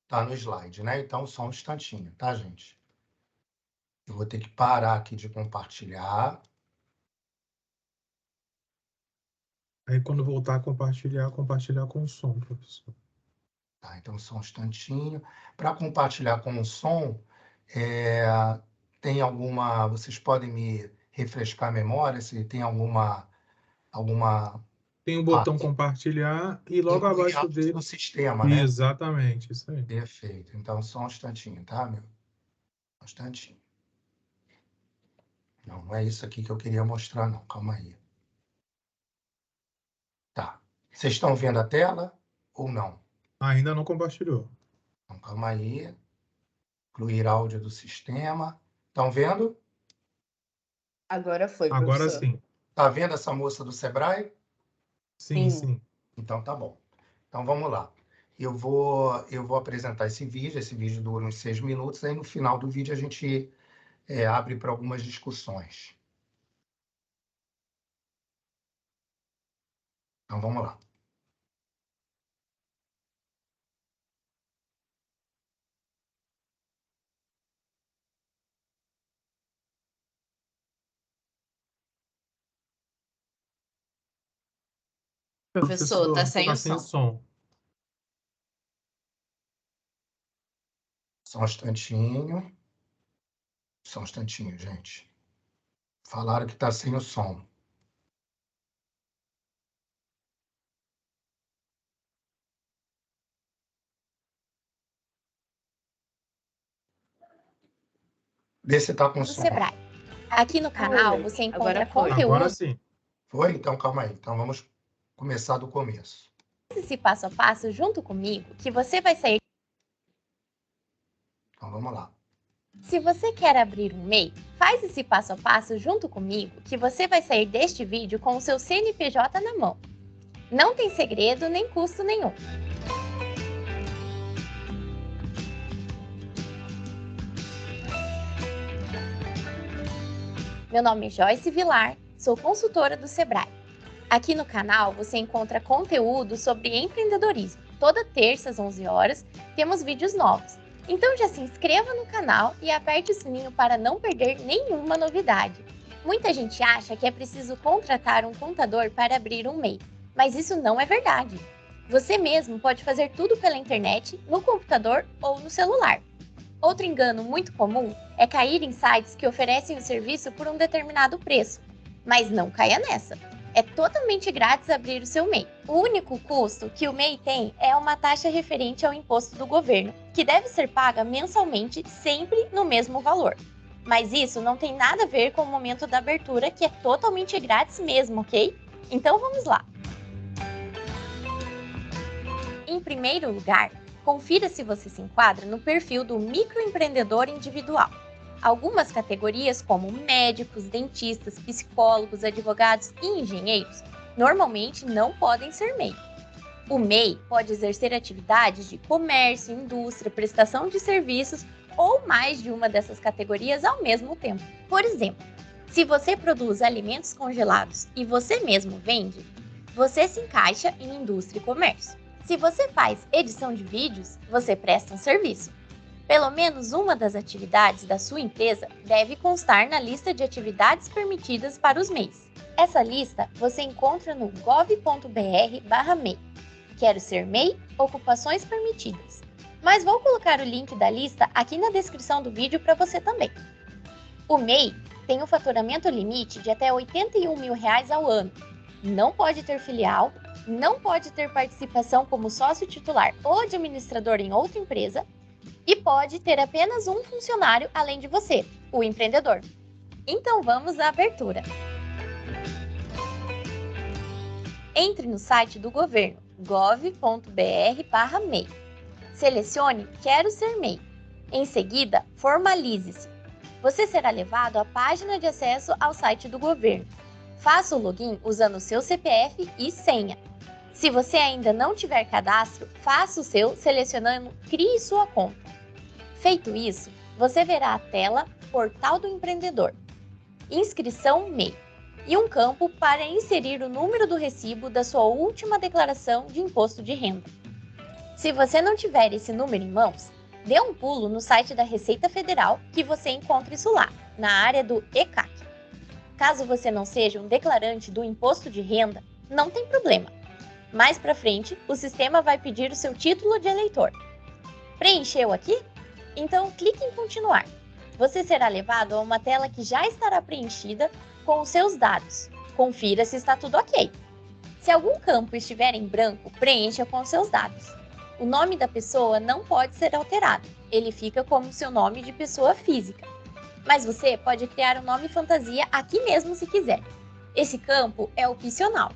Tá no slide, né? Então, só um instantinho, tá, gente? Eu vou ter que parar aqui de compartilhar. Aí, quando voltar a compartilhar com o som, professor. Tá, então, só um instantinho. Para compartilhar com o som, tem alguma... Vocês podem me refrescar a memória se tem alguma... Tem o botão compartilhar e logo Incluir abaixo áudios dele. no sistema, né? Exatamente, isso aí. Perfeito. Então, só um instantinho, tá, meu? Um instantinho. Não é isso aqui que eu queria mostrar, não. Calma aí. Tá. Vocês estão vendo a tela ou não? Ainda não compartilhou. Então, calma aí. Incluir áudio do sistema. Estão vendo? Agora foi, Agora professor. sim. Tá vendo essa moça do Sebrae? Sim, Sim. sim. Então, tá bom. Então, vamos lá. Eu vou apresentar esse vídeo. Esse vídeo dura uns 6 minutos. Aí, no final do vídeo, a gente abre para algumas discussões. Então, vamos lá. Professor, tá sem o som. Só um instantinho. Só um instantinho, gente. Falaram que tá sem o som. Vê se tá com Do som. Sebrae. Aqui no canal você encontra conteúdo. Agora sim. Foi? Então, calma aí. Então, vamos começar do começo. Esse passo a passo junto comigo, que você vai sair. Então, vamos lá. Se você quer abrir um MEI, faz esse passo a passo junto comigo, que você vai sair deste vídeo com o seu CNPJ na mão. Não tem segredo nem custo nenhum. Meu nome é Joyce Vilar, sou consultora do Sebrae. Aqui no canal você encontra conteúdo sobre empreendedorismo. Toda terça às 11 horas temos vídeos novos. Então já se inscreva no canal e aperte o sininho para não perder nenhuma novidade. Muita gente acha que é preciso contratar um contador para abrir um MEI, mas isso não é verdade. Você mesmo pode fazer tudo pela internet, no computador ou no celular. Outro engano muito comum é cair em sites que oferecem o serviço por um determinado preço. Mas não caia nessa. É totalmente grátis abrir o seu MEI. O único custo que o MEI tem é uma taxa referente ao imposto do governo, que deve ser paga mensalmente, sempre no mesmo valor. Mas isso não tem nada a ver com o momento da abertura, que é totalmente grátis mesmo, ok? Então vamos lá! Em primeiro lugar, confira se você se enquadra no perfil do microempreendedor individual. Algumas categorias, como médicos, dentistas, psicólogos, advogados e engenheiros, normalmente não podem ser MEI. O MEI pode exercer atividades de comércio, indústria, prestação de serviços ou mais de uma dessas categorias ao mesmo tempo. Por exemplo, se você produz alimentos congelados e você mesmo vende, você se encaixa em indústria e comércio. Se você faz edição de vídeos, você presta um serviço. Pelo menos uma das atividades da sua empresa deve constar na lista de atividades permitidas para os MEIs. Essa lista você encontra no gov.br/MEI. Quero ser MEI? Ocupações permitidas. Mas vou colocar o link da lista aqui na descrição do vídeo para você também. O MEI tem um faturamento limite de até R$ 81 mil ao ano. Não pode ter filial, não pode ter participação como sócio titular ou administrador em outra empresa e pode ter apenas um funcionário além de você, o empreendedor. Então vamos à abertura. Entre no site do governo, gov.br/MEI. Selecione Quero ser MEI. Em seguida, formalize-se. Você será levado à página de acesso ao site do governo. Faça o login usando seu CPF e senha. Se você ainda não tiver cadastro, faça o seu selecionando Crie sua conta. Feito isso, você verá a tela Portal do Empreendedor, Inscrição MEI e um campo para inserir o número do recibo da sua última declaração de imposto de renda. Se você não tiver esse número em mãos, dê um pulo no site da Receita Federal que você encontra isso lá, na área do ECAC. Caso você não seja um declarante do imposto de renda, não tem problema. Mais para frente, o sistema vai pedir o seu título de eleitor. Preencheu aqui? Então clique em continuar. Você será levado a uma tela que já estará preenchida com os seus dados. Confira se está tudo ok. Se algum campo estiver em branco, preencha com os seus dados. O nome da pessoa não pode ser alterado. Ele fica como seu nome de pessoa física. Mas você pode criar um nome fantasia aqui mesmo se quiser. Esse campo é opcional.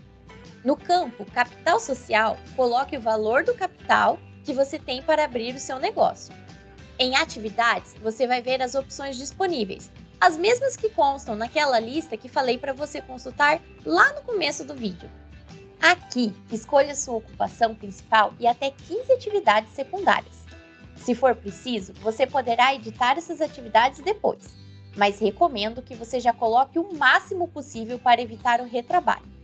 No campo Capital Social, coloque o valor do capital que você tem para abrir o seu negócio. Em Atividades, você vai ver as opções disponíveis, as mesmas que constam naquela lista que falei para você consultar lá no começo do vídeo. Aqui, escolha sua ocupação principal e até 15 atividades secundárias. Se for preciso, você poderá editar essas atividades depois, mas recomendo que você já coloque o máximo possível para evitar o retrabalho.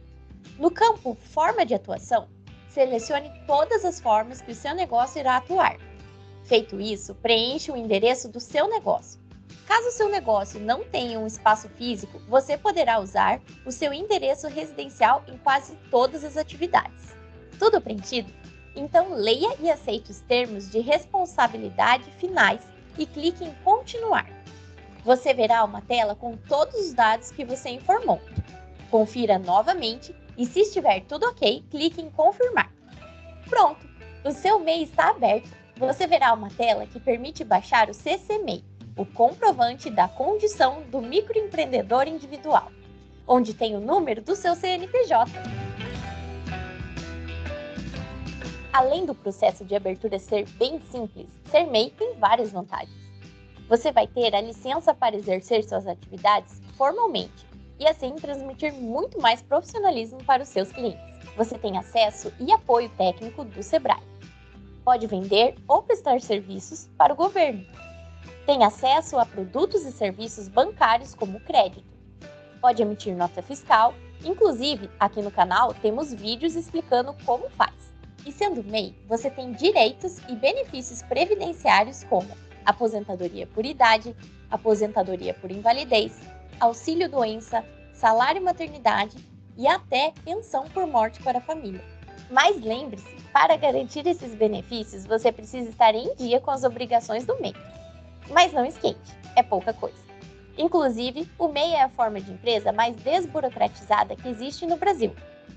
No campo Forma de Atuação, selecione todas as formas que o seu negócio irá atuar. Feito isso, preencha o endereço do seu negócio. Caso seu negócio não tenha um espaço físico, você poderá usar o seu endereço residencial em quase todas as atividades. Tudo preenchido? Então leia e aceite os termos de responsabilidade finais e clique em continuar. Você verá uma tela com todos os dados que você informou. Confira novamente e, se estiver tudo ok, clique em confirmar. Pronto! O seu MEI está aberto. Você verá uma tela que permite baixar o CC-MEI, o comprovante da condição do microempreendedor individual, onde tem o número do seu CNPJ. Além do processo de abertura ser bem simples, ser MEI tem várias vantagens. Você vai ter a licença para exercer suas atividades formalmente e assim transmitir muito mais profissionalismo para os seus clientes. Você tem acesso e apoio técnico do Sebrae. Pode vender ou prestar serviços para o governo. Tem acesso a produtos e serviços bancários como crédito. Pode emitir nota fiscal. Inclusive, aqui no canal temos vídeos explicando como faz. E sendo MEI, você tem direitos e benefícios previdenciários como aposentadoria por idade, aposentadoria por invalidez, auxílio-doença, salário-maternidade e até pensão por morte para a família. Mas lembre-se, para garantir esses benefícios, você precisa estar em dia com as obrigações do MEI. Mas não esquente, é pouca coisa. Inclusive, o MEI é a forma de empresa mais desburocratizada que existe no Brasil,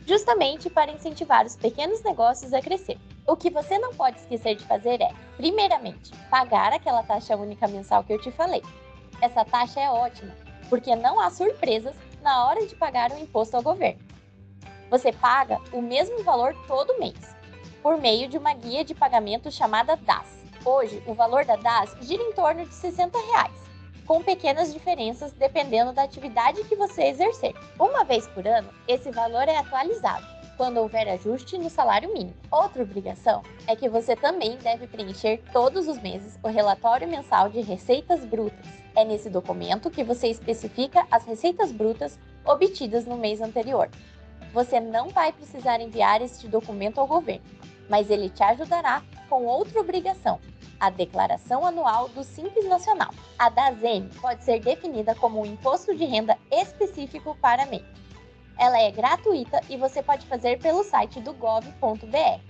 justamente para incentivar os pequenos negócios a crescer. O que você não pode esquecer de fazer é, primeiramente, pagar aquela taxa única mensal que eu te falei. Essa taxa é ótima, porque não há surpresas na hora de pagar o imposto ao governo. Você paga o mesmo valor todo mês, por meio de uma guia de pagamento chamada DAS. Hoje, o valor da DAS gira em torno de R$ 60, com pequenas diferenças dependendo da atividade que você exercer. Uma vez por ano, esse valor é atualizado, quando houver ajuste no salário mínimo. Outra obrigação é que você também deve preencher todos os meses o relatório mensal de receitas brutas. É nesse documento que você especifica as receitas brutas obtidas no mês anterior. Você não vai precisar enviar este documento ao governo, mas ele te ajudará com outra obrigação, a Declaração Anual do Simples Nacional. A DAS-M pode ser definida como um imposto de renda específico para MEI. Ela é gratuita e você pode fazer pelo site do gov.br.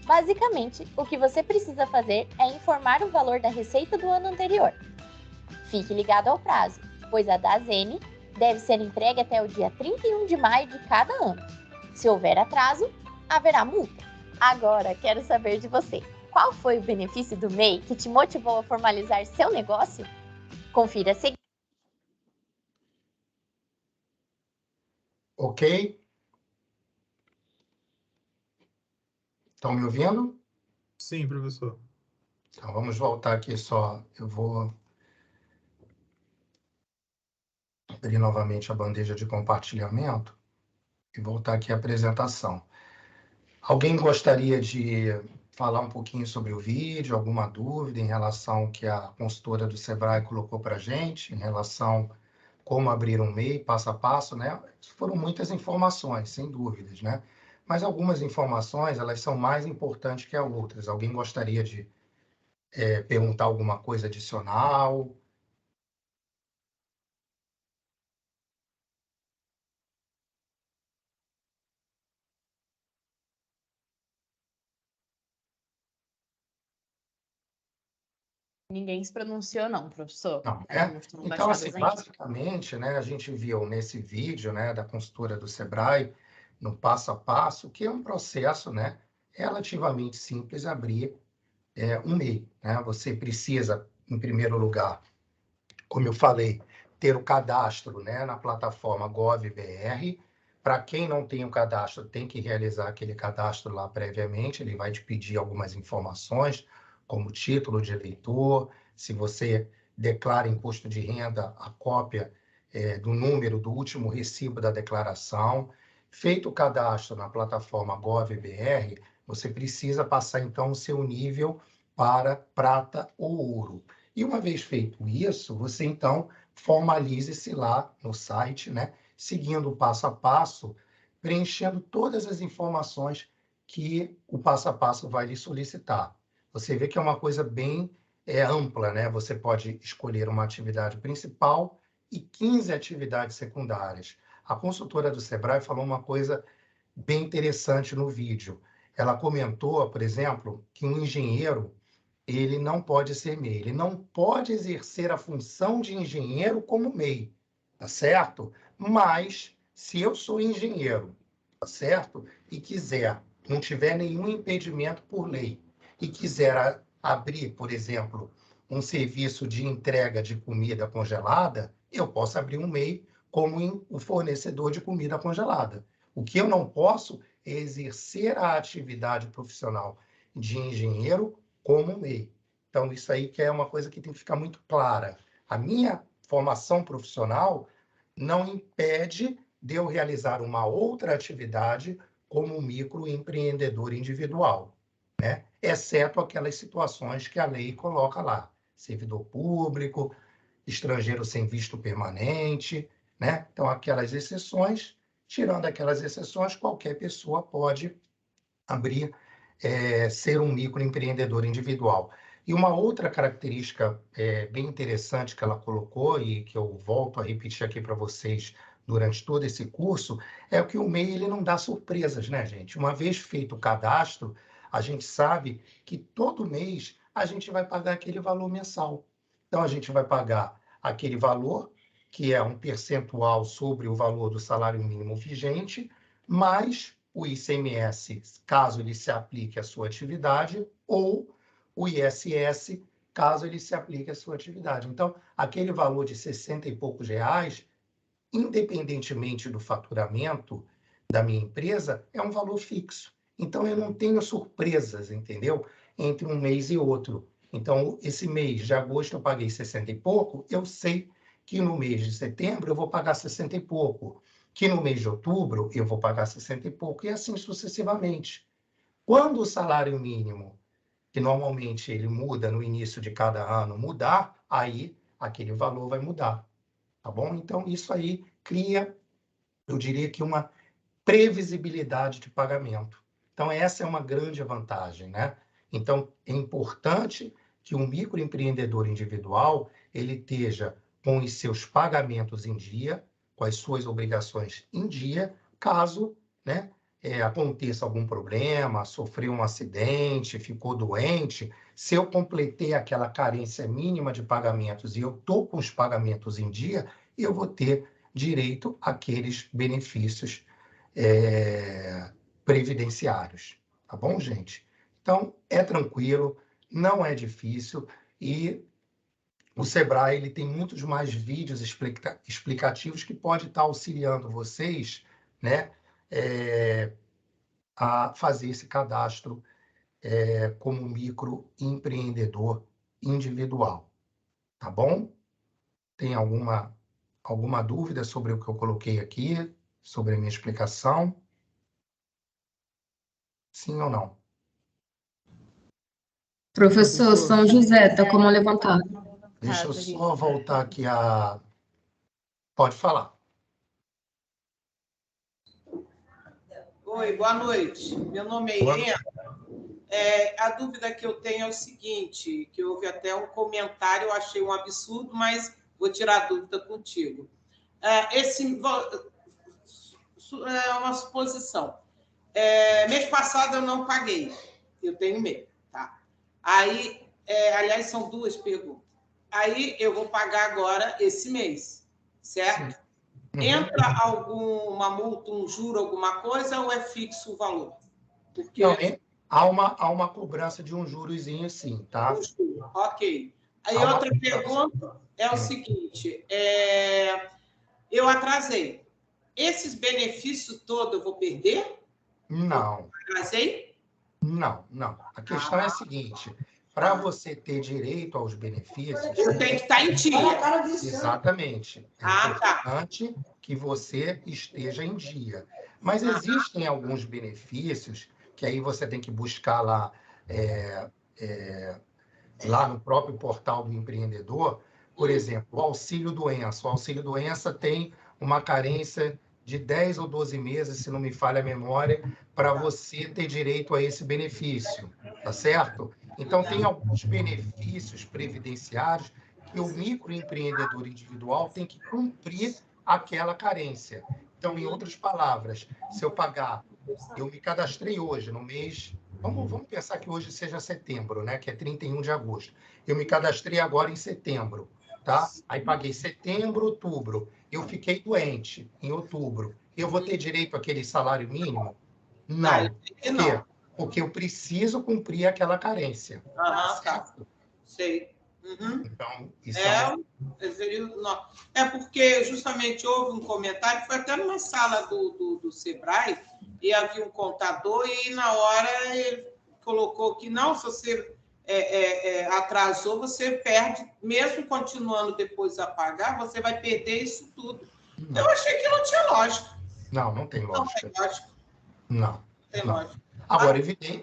Basicamente, o que você precisa fazer é informar o valor da receita do ano anterior. Fique ligado ao prazo, pois a DAS-M deve ser entregue até o dia 31 de maio de cada ano. Se houver atraso, haverá multa. Agora, quero saber de você. Qual foi o benefício do MEI que te motivou a formalizar seu negócio? Confira a seguir. Ok? Estão me ouvindo? Sim, professor. Então, vamos voltar aqui só. Eu vou abrir novamente a bandeja de compartilhamento e voltar aqui à apresentação. Alguém gostaria de falar um pouquinho sobre o vídeo, alguma dúvida em relação ao que a consultora do Sebrae colocou para a gente, em relação a como abrir um MEI, passo a passo, né? Foram muitas informações, sem dúvidas, né? Mas algumas informações, elas são mais importantes que as outras. Alguém gostaria de perguntar alguma coisa adicional? Ninguém se pronunciou, não, professor. Não, Então, assim, basicamente, né, a gente viu nesse vídeo, né, da consultora do Sebrae, no passo a passo, que é um processo, né, relativamente simples abrir um MEI, né? Você precisa, em primeiro lugar, como eu falei, ter o cadastro, né, na plataforma Gov.br. Para quem não tem o cadastro, tem que realizar aquele cadastro lá previamente. Ele vai te pedir algumas informações, como título de eleitor, se você declara imposto de renda, a cópia do número do último recibo da declaração. Feito o cadastro na plataforma Gov.br, você precisa passar, então, o seu nível para prata ou ouro. E uma vez feito isso, você, então, formalize-se lá no site, né? Seguindo o passo a passo, preenchendo todas as informações que o passo a passo vai lhe solicitar. Você vê que é uma coisa bem é ampla, né? Você pode escolher uma atividade principal e 15 atividades secundárias. A consultora do Sebrae falou uma coisa bem interessante no vídeo. Ela comentou, por exemplo, que um engenheiro ele não pode ser MEI, ele não pode exercer a função de engenheiro como MEI, tá certo? Mas, se eu sou engenheiro, tá certo? E quiser, não tiver nenhum impedimento por lei, e quiser abrir, por exemplo, um serviço de entrega de comida congelada, eu posso abrir um MEI como o fornecedor de comida congelada. O que eu não posso é exercer a atividade profissional de engenheiro como MEI. Então, isso aí que é uma coisa que tem que ficar muito clara. A minha formação profissional não impede de eu realizar uma outra atividade como microempreendedor individual, né? Exceto aquelas situações que a lei coloca lá. Servidor público, estrangeiro sem visto permanente, né? Então, aquelas exceções, tirando aquelas exceções, qualquer pessoa pode abrir, ser um microempreendedor individual. E uma outra característica bem interessante que ela colocou e que eu volto a repetir aqui para vocês durante todo esse curso é que o MEI ele não dá surpresas, né, gente? Uma vez feito o cadastro, a gente sabe que todo mês a gente vai pagar aquele valor mensal. Então, a gente vai pagar aquele valor, que é um percentual sobre o valor do salário mínimo vigente, mais o ICMS, caso ele se aplique à sua atividade, ou o ISS, caso ele se aplique à sua atividade. Então, aquele valor de 60 e poucos reais, independentemente do faturamento da minha empresa, é um valor fixo. Então, eu não tenho surpresas, entendeu? Entre um mês e outro. Então, esse mês de agosto eu paguei 60 e pouco, eu sei que no mês de setembro eu vou pagar 60 e pouco, que no mês de outubro eu vou pagar 60 e pouco, e assim sucessivamente. Quando o salário mínimo, que normalmente ele muda no início de cada ano, mudar, aí aquele valor vai mudar, tá bom? Então, isso aí cria, eu diria que uma previsibilidade de pagamento. Então, essa é uma grande vantagem, né? Então, é importante que um microempreendedor individual ele esteja com os seus pagamentos em dia, com as suas obrigações em dia, caso, né, aconteça algum problema, sofreu um acidente, ficou doente, se eu completei aquela carência mínima de pagamentos e eu estou com os pagamentos em dia, eu vou ter direito àqueles benefícios previdenciários, tá bom, gente? Então, é tranquilo, não é difícil e o Sebrae ele tem muitos mais vídeos explicativos que pode estar auxiliando vocês, né, a fazer esse cadastro como microempreendedor individual, tá bom? Tem alguma dúvida sobre o que eu coloquei aqui, sobre a minha explicação? Sim ou não? Professor, São José, está com a mão levantada. Deixa eu só voltar aqui a... Pode falar. Oi, boa noite. Meu nome é Irene. A dúvida que eu tenho é o seguinte, que houve até um comentário, eu achei um absurdo, mas vou tirar a dúvida contigo. Esse é uma suposição. Mês passado eu não paguei, eu tenho MEI, tá? Aí, aliás, são duas perguntas. Aí eu vou pagar agora esse mês, certo? Uhum. Entra alguma multa, um juro, alguma coisa, ou é fixo o valor? Porque... Não, há uma cobrança de um jurozinho, sim, tá? Um juro, ok. Aí outra pergunta é o seguinte, eu atrasei. Esses benefícios todos eu vou perder? Não. Eu atrasei? Não. A questão é a seguinte, para você ter direito aos benefícios... Eu tenho que estar em dia. Exatamente. É importante que você esteja em dia. Mas existem alguns benefícios que aí você tem que buscar lá, lá no próprio portal do empreendedor. Por exemplo, o auxílio-doença. O auxílio-doença tem uma carência de 10 ou 12 meses, se não me falha a memória, para você ter direito a esse benefício, tá certo? Então, tem alguns benefícios previdenciários que o microempreendedor individual tem que cumprir aquela carência. Então, em outras palavras, se eu pagar, eu me cadastrei hoje, no mês... Vamos pensar que hoje seja setembro, né? Que é 31 de agosto. Eu me cadastrei agora em setembro, tá? Aí paguei setembro, outubro. Eu fiquei doente em outubro. Eu vou ter direito àquele salário mínimo? Não. Por quê? Porque eu preciso cumprir aquela carência. Tá. Sei. Então, isso é porque justamente houve um comentário, foi até numa sala do Sebrae, e havia um contador, e na hora ele colocou que não, se você atrasou, você perde, mesmo continuando depois a pagar, você vai perder isso tudo. Não. Eu achei que não tinha lógica. Não tem lógica. Não tem lógica. Não. Tem lógica.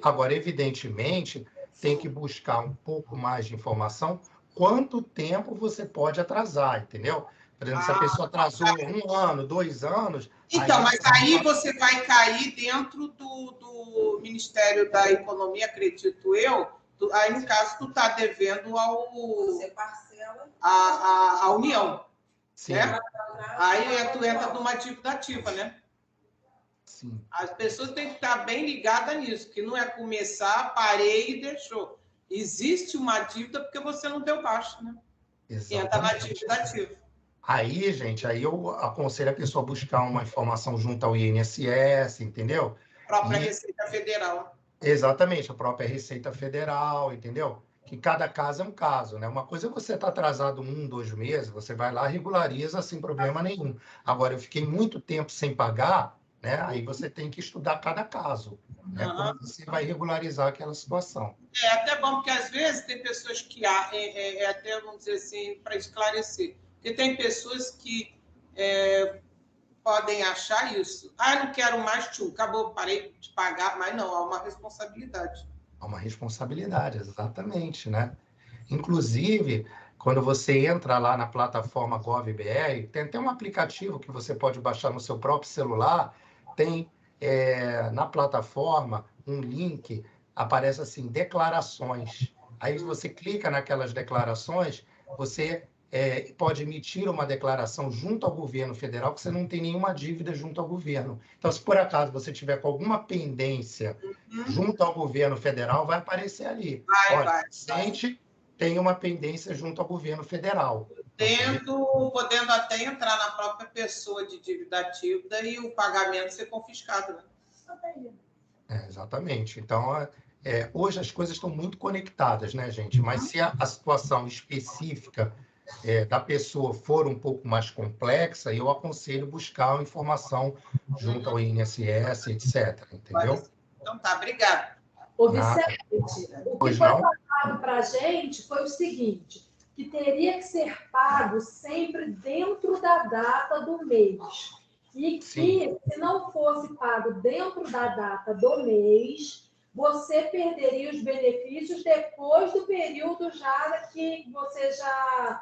Agora, evidentemente, tem que buscar um pouco mais de informação quanto tempo você pode atrasar, entendeu? Por exemplo, se a pessoa atrasou 1 ano, 2 anos... Então, mas aí você vai cair dentro do Ministério da Economia, acredito eu. Aí, no caso, tu está devendo à União. Sim. Né? Aí tu entra numa dívida ativa, né? Sim. As pessoas têm que estar bem ligadas nisso, que não é começar, parei e deixou. Existe uma dívida porque você não deu baixo, né? Exatamente. Entra na dívida ativa. Aí, gente, aí eu aconselho a pessoa a buscar uma informação junto ao INSS, entendeu? A própria Receita Federal. Exatamente, a própria Receita Federal, entendeu? Que cada caso é um caso, né? Uma coisa é você estar atrasado 1, 2 meses, você vai lá, regulariza sem problema nenhum. Agora, eu fiquei muito tempo sem pagar, né? Aí você tem que estudar cada caso, né? Como você vai regularizar aquela situação. É até bom, porque às vezes tem pessoas que até, vamos dizer assim, para esclarecer, porque tem pessoas que podem achar isso. Não quero mais, acabou, parei de pagar, mas não, há uma responsabilidade. Há uma responsabilidade, exatamente, né? Inclusive, quando você entra lá na plataforma GovBR, tem até um aplicativo que você pode baixar no seu próprio celular, tem na plataforma um link, aparece assim, declarações. Aí você clica naquelas declarações, você pode emitir uma declaração junto ao governo federal, que você não tem nenhuma dívida junto ao governo. Então, se por acaso você tiver com alguma pendência junto ao governo federal, vai aparecer ali. Vicente tem uma pendência junto ao governo federal. Podendo até entrar na própria pessoa de dívida ativa e o pagamento ser confiscado, né? Exatamente. Então, hoje as coisas estão muito conectadas, né, gente? Mas se a situação específica da pessoa for um pouco mais complexa, eu aconselho buscar uma informação junto ao INSS, etc. Entendeu? Então tá, obrigada. Ô, Vicente, o que foi falado para a gente foi o seguinte, que teria que ser pago sempre dentro da data do mês. E que, se não fosse pago dentro da data do mês, você perderia os benefícios depois do período já que você já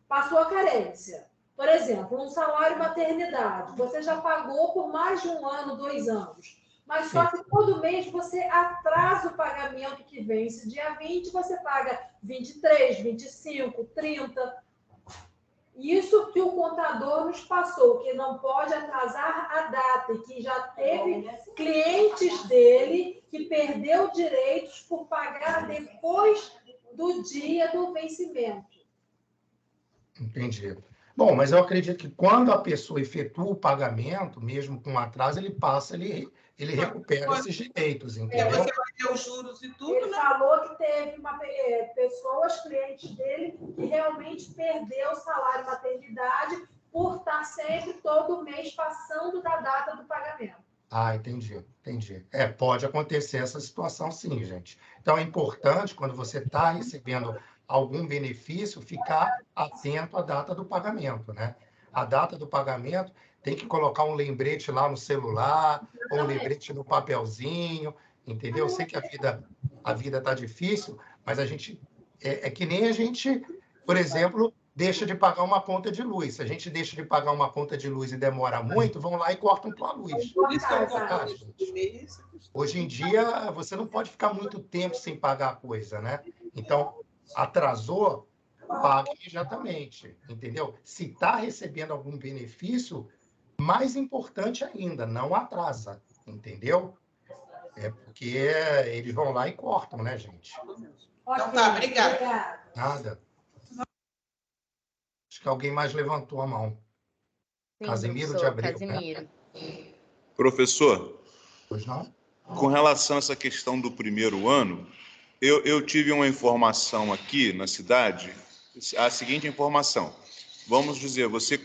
passou a carência. Por exemplo, um salário maternidade, você já pagou por mais de 1 ano, 2 anos. Mas só que todo mês você atrasa o pagamento que vence. Dia 20, você paga 23, 25, 30. Isso que o contador nos passou, que não pode atrasar a data, e que já teve clientes dele que perdeu direitos por pagar depois do dia do vencimento. Entendi. Bom, mas eu acredito que quando a pessoa efetua o pagamento, mesmo com atraso, ele recupera esses direitos, entendeu? Você vai ter os juros e tudo, Ele né? falou que teve pessoas, clientes dele, que realmente perdeu o salário maternidade por estar sempre, todo mês, passando da data do pagamento. Entendi. Pode acontecer essa situação sim, gente. Então, é importante, quando você está recebendo algum benefício, ficar atento à data do pagamento, né? A data do pagamento tem que colocar um lembrete lá no celular, ou um lembrete no papelzinho, entendeu? Eu sei que a vida está difícil, mas a gente... É que nem a gente, por exemplo, deixa de pagar uma conta de luz. Se a gente deixa de pagar uma conta de luz e demora muito, vão lá e cortam tua luz. Por isso que eu Tá, compro gente? de mês. Hoje em dia, você não pode ficar muito tempo sem pagar a coisa, né? Então, atrasou, paga imediatamente, entendeu? Se está recebendo algum benefício, mais importante ainda, não atrasa, entendeu? É porque eles vão lá e cortam, né, gente? Então tá, obrigada. Nada. Acho que alguém mais levantou a mão. Sim, Casimiro de professor, Abreu, né? Casimiro. Professor, Pois não? com relação a essa questão do primeiro ano, eu tive uma informação aqui na cidade, a seguinte informação. Vamos dizer, você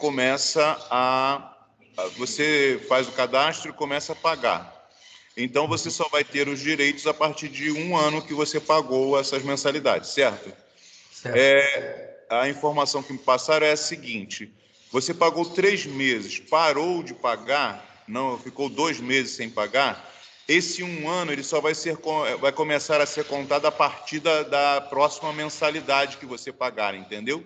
faz o cadastro e começa a pagar. Então, você só vai ter os direitos a partir de um ano que você pagou essas mensalidades, certo? Certo. A informação que me passaram é a seguinte: você pagou 3 meses, parou de pagar, não, ficou 2 meses sem pagar. Esse um ano ele só vai começar a ser contado a partir da próxima mensalidade que você pagar, entendeu?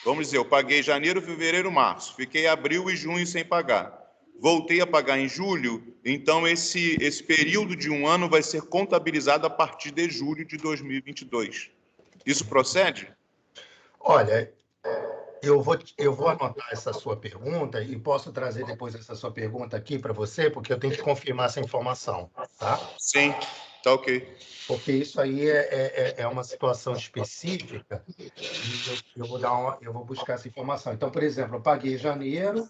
Vamos dizer, eu paguei janeiro, fevereiro, março, fiquei abril e junho sem pagar. Voltei a pagar em julho, então esse período de um ano vai ser contabilizado a partir de julho de 2022. Isso procede? Olha, eu vou anotar essa sua pergunta e posso trazer depois essa sua pergunta aqui para você, porque eu tenho que confirmar essa informação, tá? Sim, tá ok. Porque isso aí é uma situação específica e eu vou buscar essa informação. Então, por exemplo, eu paguei janeiro,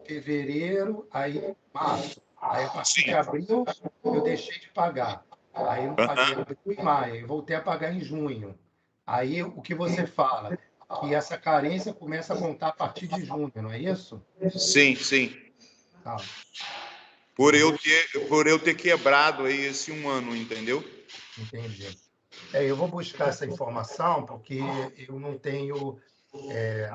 fevereiro, aí março. Aí, a partir de abril, eu deixei de pagar. Aí, eu paguei abril e maio. Eu voltei a pagar em junho. Aí, o que você fala? Que essa carência começa a contar a partir de junho, não é isso? Sim, sim. Tá. Por eu ter quebrado aí esse um ano, entendeu? Entendi. Eu vou buscar essa informação porque eu não tenho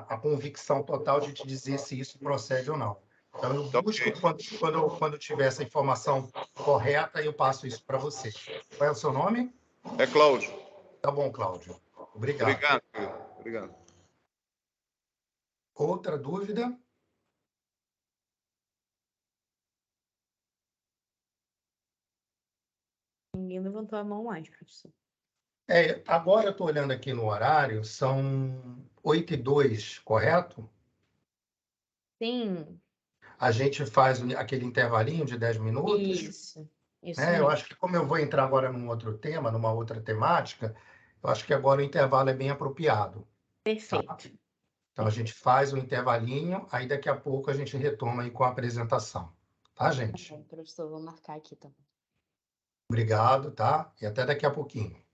a convicção total de te dizer se isso procede ou não. Então, eu Tá busco, ok. quando eu tiver essa informação correta, eu passo isso para você. Qual é o seu nome? É Cláudio. Tá bom, Cláudio. Obrigado. Obrigado. Obrigado. Outra dúvida? Ninguém levantou a mão mais, professor. Agora eu estou olhando aqui no horário, são 8h02, correto? Sim, A gente faz aquele intervalinho de 10 minutos. isso Eu mesmo. acho que como eu vou entrar agora num outro tema, numa outra temática, eu acho que agora o intervalo é bem apropriado. Tá? Perfeito. Então, a gente faz o intervalinho, aí daqui a pouco a gente retoma aí com a apresentação. Tá, gente? Tá bom, professor, vou marcar aqui também. Obrigado, tá? E até daqui a pouquinho.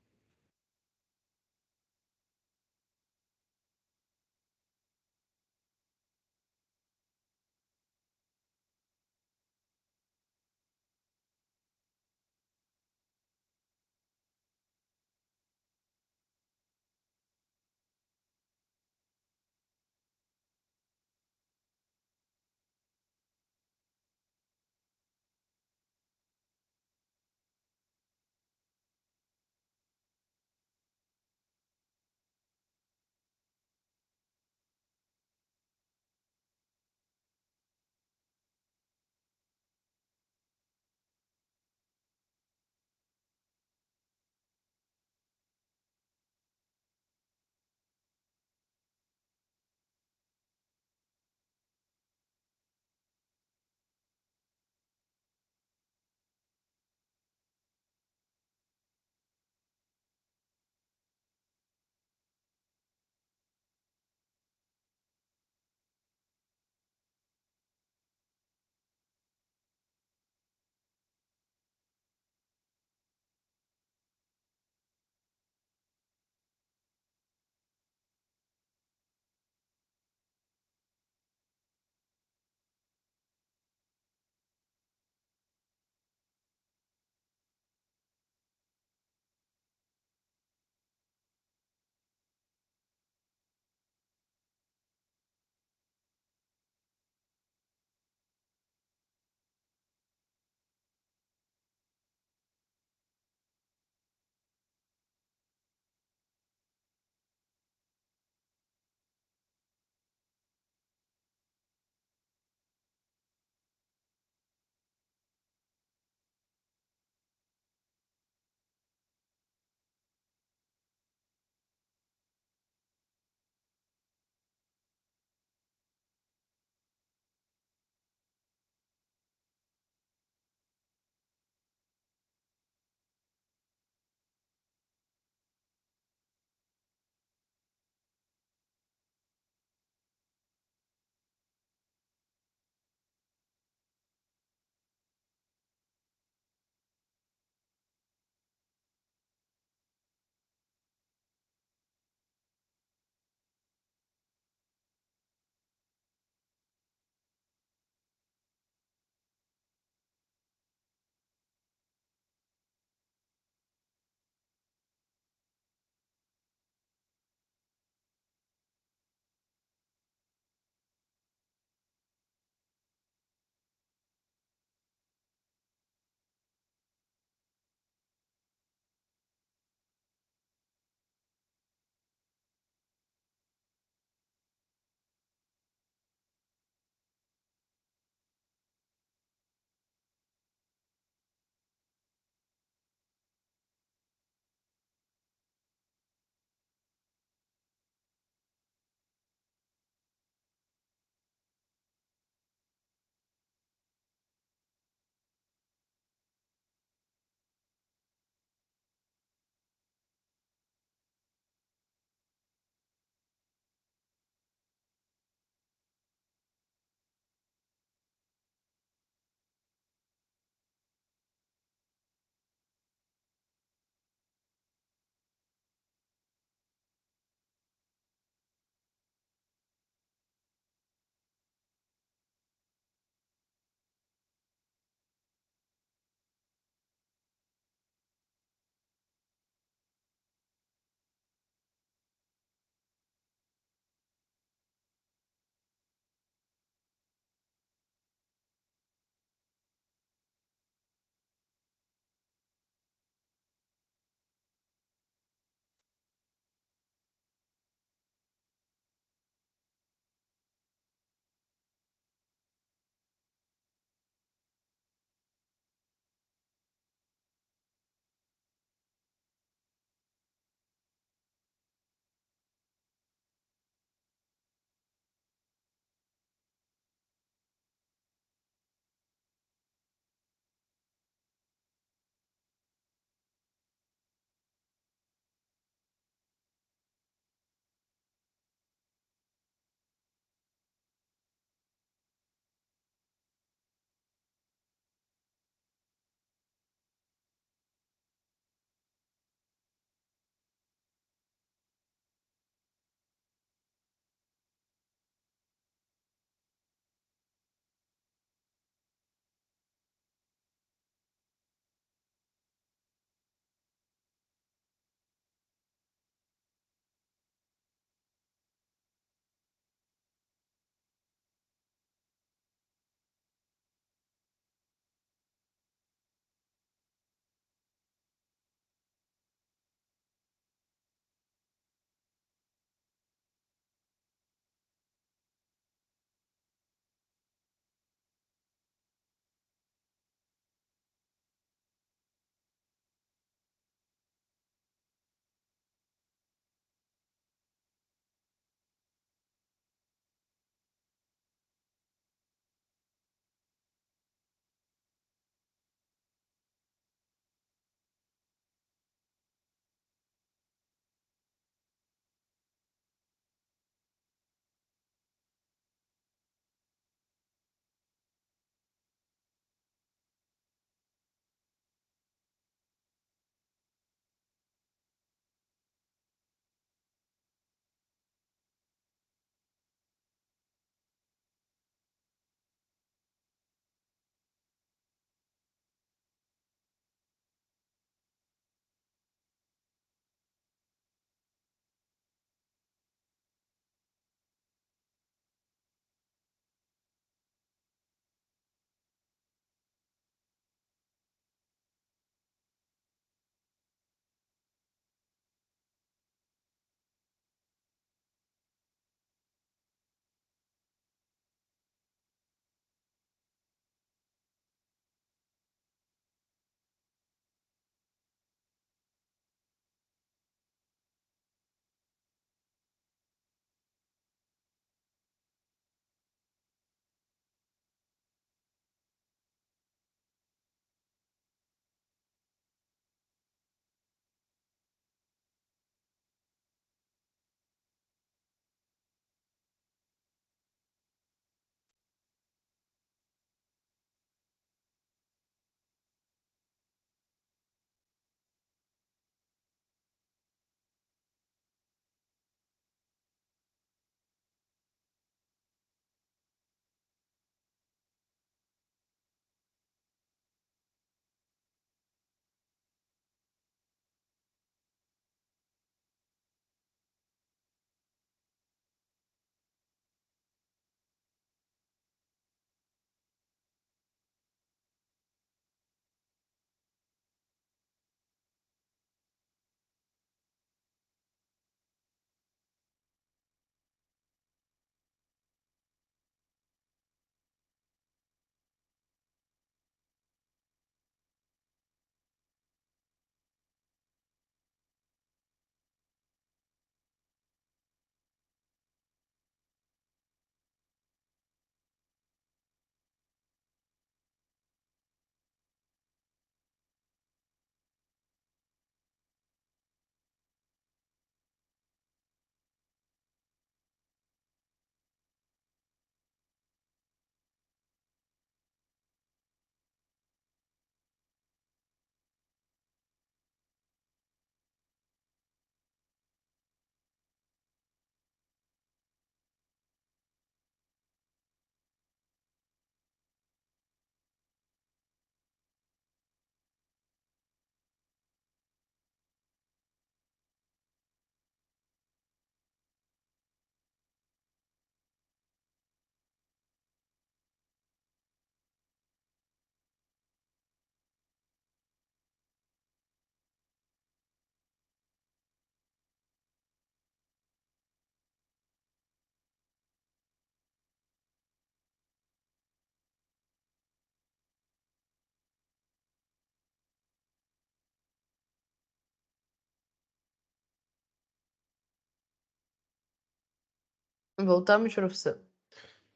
Voltamos, professor?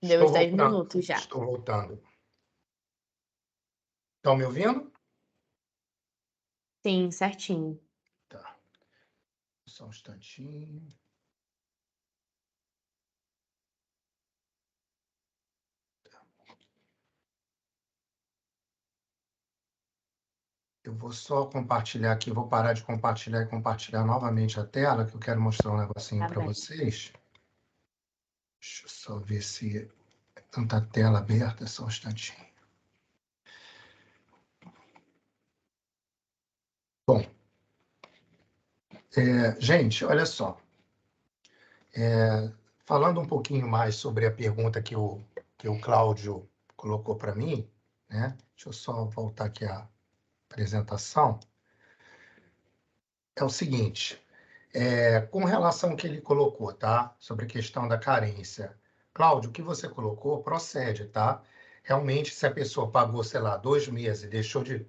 Deu Estou os 10 voltando. minutos já. Estou voltando. Estão me ouvindo? Sim, certinho. Tá. Só um instantinho. Eu vou só compartilhar aqui, vou parar de compartilhar e compartilhar novamente a tela, que eu quero mostrar um negocinho Tá para bem. vocês. Deixa eu só ver se é tanta tela aberta, só um instantinho. Bom, gente, olha só. Falando um pouquinho mais sobre a pergunta que o Cláudio colocou para mim, né? Deixa eu só voltar aqui a apresentação. É o seguinte, com relação ao que ele colocou, tá? Sobre a questão da carência. Cláudio, o que você colocou procede, tá? Realmente, se a pessoa pagou, sei lá, 2 meses,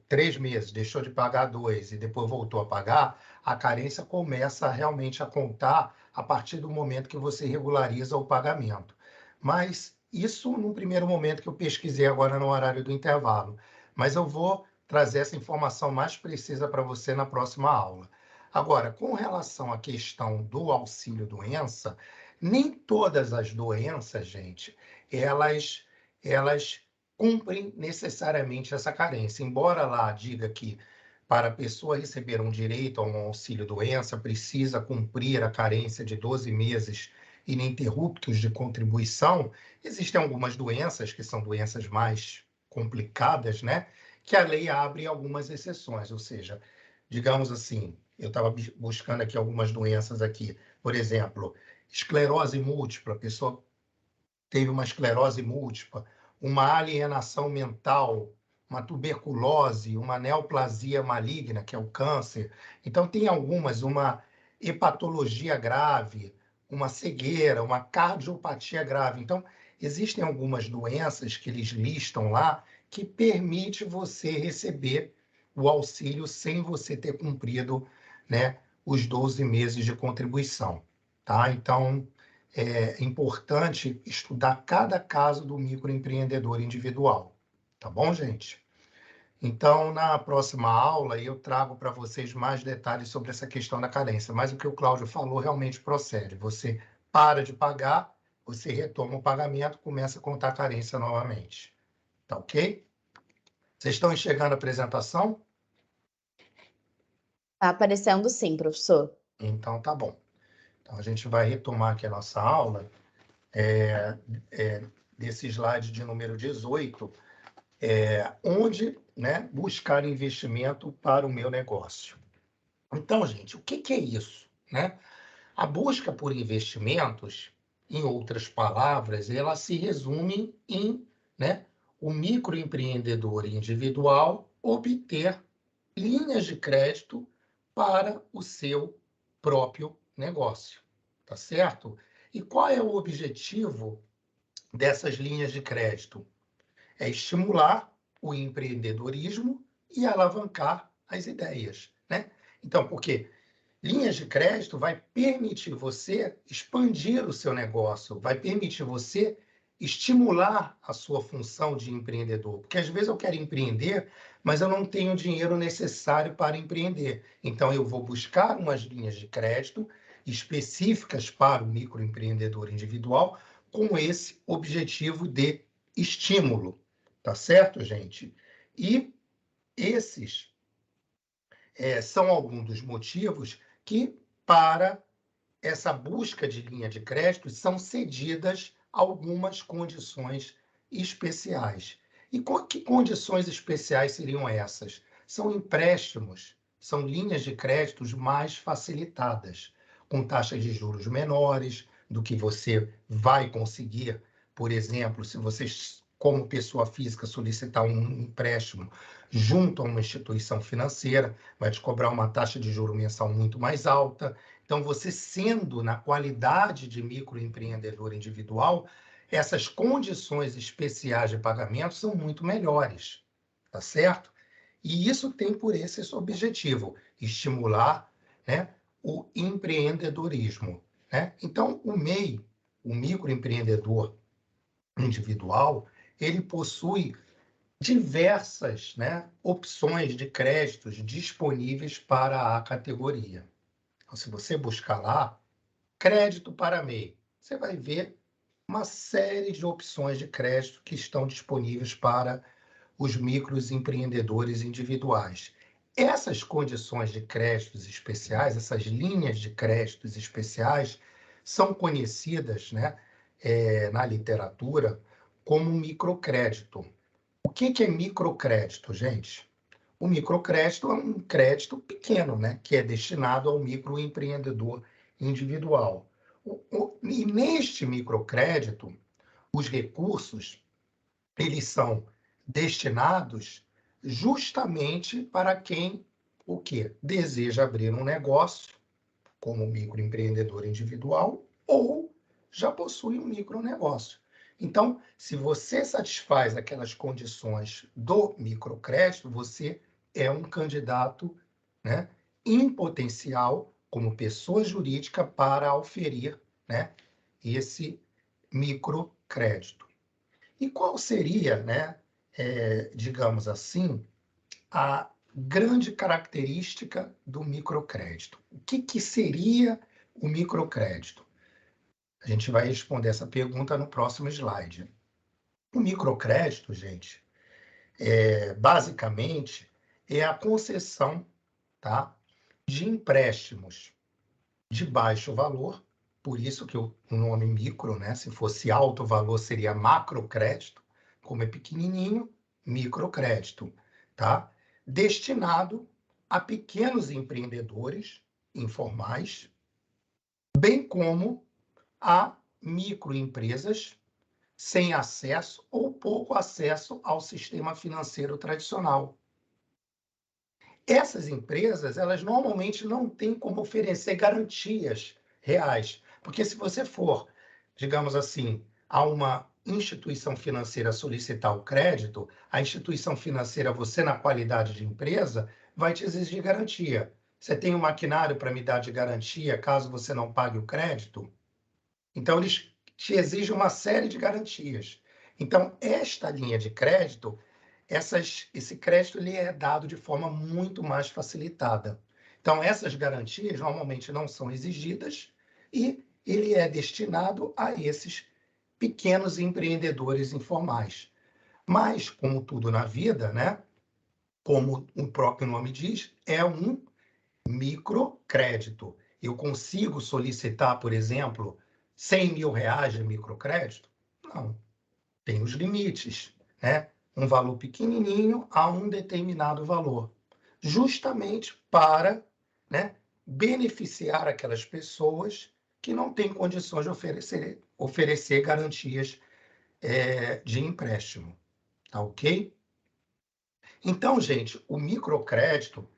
3 meses, deixou de pagar 2 e depois voltou a pagar, a carência começa realmente a contar a partir do momento que você regulariza o pagamento. Mas isso num primeiro momento que eu pesquisei agora no horário do intervalo. Mas eu vou trazer essa informação mais precisa para você na próxima aula. Agora, com relação à questão do auxílio-doença, nem todas as doenças, gente, elas cumprem necessariamente essa carência. Embora lá diga que para a pessoa receber um direito a um auxílio-doença, precisa cumprir a carência de 12 meses ininterruptos de contribuição, existem algumas doenças, que são doenças mais complicadas, né? Que a lei abre algumas exceções, ou seja, digamos assim, eu estava buscando aqui algumas doenças aqui, por exemplo, esclerose múltipla, a pessoa teve uma esclerose múltipla, uma alienação mental, uma tuberculose, uma neoplasia maligna, que é o câncer. Então, tem algumas, uma hepatologia grave, uma cegueira, uma cardiopatia grave. Então, existem algumas doenças que eles listam lá que permite você receber o auxílio sem você ter cumprido, né, os 12 meses de contribuição. Tá? Então, é importante estudar cada caso do microempreendedor individual. Tá bom, gente? Então, na próxima aula, eu trago para vocês mais detalhes sobre essa questão da carência. Mas o que o Cláudio falou realmente procede. Você para de pagar, você retoma o pagamento, começa a contar a carência novamente. Tá ok? Vocês estão enxergando a apresentação? Tá aparecendo sim, professor. Então, tá bom. Então, a gente vai retomar aqui a nossa aula desse slide de número 18, onde, né, buscar investimento para o meu negócio. Então, gente, o que é isso, né? A busca por investimentos, em outras palavras, ela se resume em, né, o microempreendedor individual obter linhas de crédito para o seu próprio negócio, tá certo? E qual é o objetivo dessas linhas de crédito? É estimular o empreendedorismo e alavancar as ideias, né? Então, porque linhas de crédito vai permitir você expandir o seu negócio, vai permitir você estimular a sua função de empreendedor. Porque às vezes eu quero empreender, mas eu não tenho o dinheiro necessário para empreender. Então eu vou buscar umas linhas de crédito específicas para o microempreendedor individual com esse objetivo de estímulo. Tá certo, gente? E esses são alguns dos motivos que, para essa busca de linha de crédito, são cedidas algumas condições especiais. E que condições especiais seriam essas? São empréstimos, são linhas de créditos mais facilitadas, com taxas de juros menores do que você vai conseguir. Por exemplo, se você, como pessoa física, solicitar um empréstimo junto a uma instituição financeira, vai te cobrar uma taxa de juro mensal muito mais alta. Então, você sendo na qualidade de microempreendedor individual, essas condições especiais de pagamento são muito melhores, tá certo? E isso tem por esse objetivo, estimular, né, o empreendedorismo, né? Então, o MEI, o microempreendedor individual, ele possui diversas, né, opções de créditos disponíveis para a categoria. Então, se você buscar lá, crédito para MEI, você vai ver uma série de opções de crédito que estão disponíveis para os microempreendedores individuais. Essas condições de créditos especiais, essas linhas de créditos especiais, são conhecidas, né, na literatura como microcrédito. O que é microcrédito, gente? O microcrédito é um crédito pequeno, né, que é destinado ao microempreendedor individual. E neste microcrédito, os recursos, eles são destinados justamente para quem, o quê? Deseja abrir um negócio como microempreendedor individual ou já possui um micronegócio. Então, se você satisfaz aquelas condições do microcrédito, você é um candidato, né, em potencial, como pessoa jurídica, para oferir, né, esse microcrédito. E qual seria, né, digamos assim, a grande característica do microcrédito? O que seria o microcrédito? A gente vai responder essa pergunta no próximo slide. O microcrédito, gente, basicamente é a concessão, tá, de empréstimos de baixo valor, por isso que o nome micro, né? Se fosse alto valor seria macrocrédito, como é pequenininho, microcrédito, tá? Destinado a pequenos empreendedores informais, bem como a microempresas sem acesso ou pouco acesso ao sistema financeiro tradicional. Essas empresas, elas normalmente não têm como oferecer garantias reais, porque se você for, digamos assim, a uma instituição financeira solicitar o crédito, a instituição financeira, você na qualidade de empresa, vai te exigir garantia. Você tem um maquinário para me dar de garantia caso você não pague o crédito? Então, eles te exigem uma série de garantias. Então, esta linha de crédito, esse crédito ele é dado de forma muito mais facilitada. Então, essas garantias normalmente não são exigidas e ele é destinado a esses pequenos empreendedores informais. Mas, como tudo na vida, né, como o próprio nome diz, é um microcrédito. Eu consigo solicitar, por exemplo, R$100 mil de microcrédito? Não, tem os limites, né? Um valor pequenininho a um determinado valor, justamente para, né, beneficiar aquelas pessoas que não têm condições de oferecer garantias de empréstimo, tá ok? Então, gente, o microcrédito,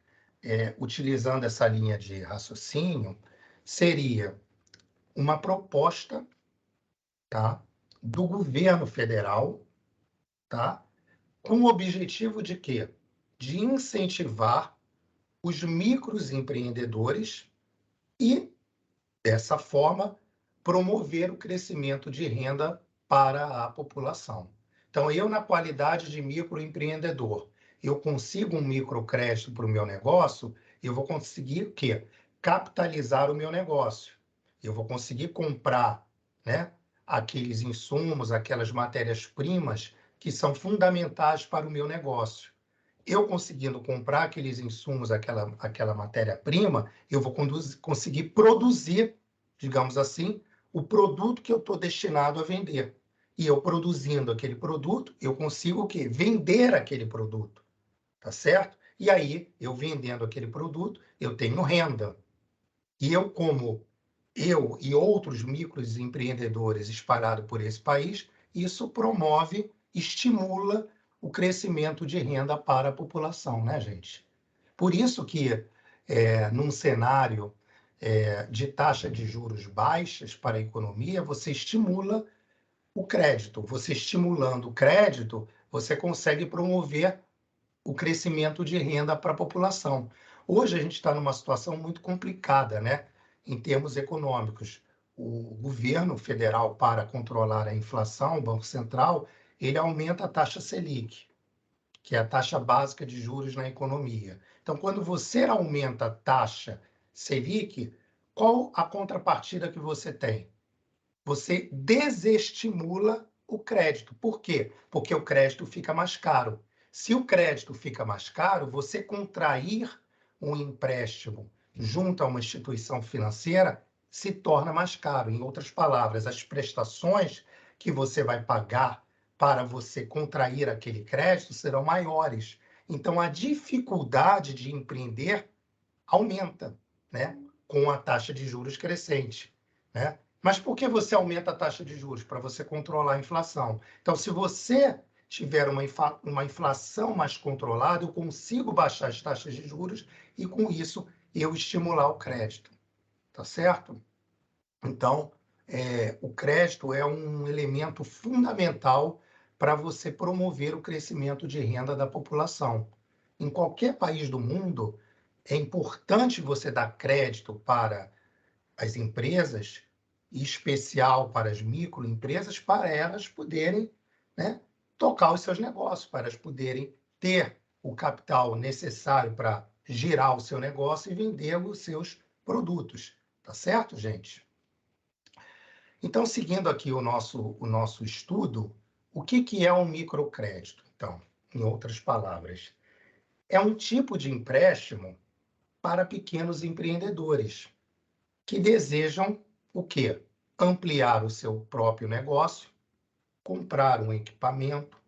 utilizando essa linha de raciocínio, seria uma proposta, tá, do governo federal, tá, com o objetivo de quê? De incentivar os microempreendedores e, dessa forma, promover o crescimento de renda para a população. Então, eu, na qualidade de microempreendedor, eu consigo um microcrédito para o meu negócio, eu vou conseguir o quê? Capitalizar o meu negócio. Eu vou conseguir comprar, né, aqueles insumos, aquelas matérias-primas que são fundamentais para o meu negócio. Eu conseguindo comprar aqueles insumos, aquela matéria-prima, eu vou conseguir produzir, digamos assim, o produto que eu estou destinado a vender. E eu produzindo aquele produto, eu consigo o quê? Vender aquele produto, tá certo? E aí, eu vendendo aquele produto, eu tenho renda. E eu e outros microempreendedores espalhados por esse país, isso promove, estimula o crescimento de renda para a população, né, gente? Por isso que, num cenário de taxa de juros baixas para a economia, você estimula o crédito. Você estimulando o crédito, você consegue promover o crescimento de renda para a população. Hoje a gente está numa situação muito complicada, né, em termos econômicos. o governo federal, para controlar a inflação, o Banco Central, ele aumenta a taxa Selic, que é a taxa básica de juros na economia. Então, quando você aumenta a taxa Selic, qual a contrapartida que você tem? Você desestimula o crédito. Por quê? Porque o crédito fica mais caro. Se o crédito fica mais caro, você contrair um empréstimo junto a uma instituição financeira se torna mais caro. Em outras palavras, as prestações que você vai pagar para você contrair aquele crédito serão maiores. Então, a dificuldade de empreender aumenta, né? Com a taxa de juros crescente, né? Mas por que você aumenta a taxa de juros? Para você controlar a inflação. Então, se você tiver uma inflação mais controlada, eu consigo baixar as taxas de juros e, com isso, eu estimular o crédito. Tá certo? Então, o crédito é um elemento fundamental para você promover o crescimento de renda da população. Em qualquer país do mundo, é importante você dar crédito para as empresas, em especial para as microempresas, para elas poderem, né, tocar os seus negócios, para elas poderem ter o capital necessário para girar o seu negócio e vender os seus produtos. Tá certo, gente? Então, seguindo aqui o nosso estudo, o que é um microcrédito? Então, em outras palavras, é um tipo de empréstimo para pequenos empreendedores que desejam o quê? Ampliar o seu próprio negócio, comprar um equipamento,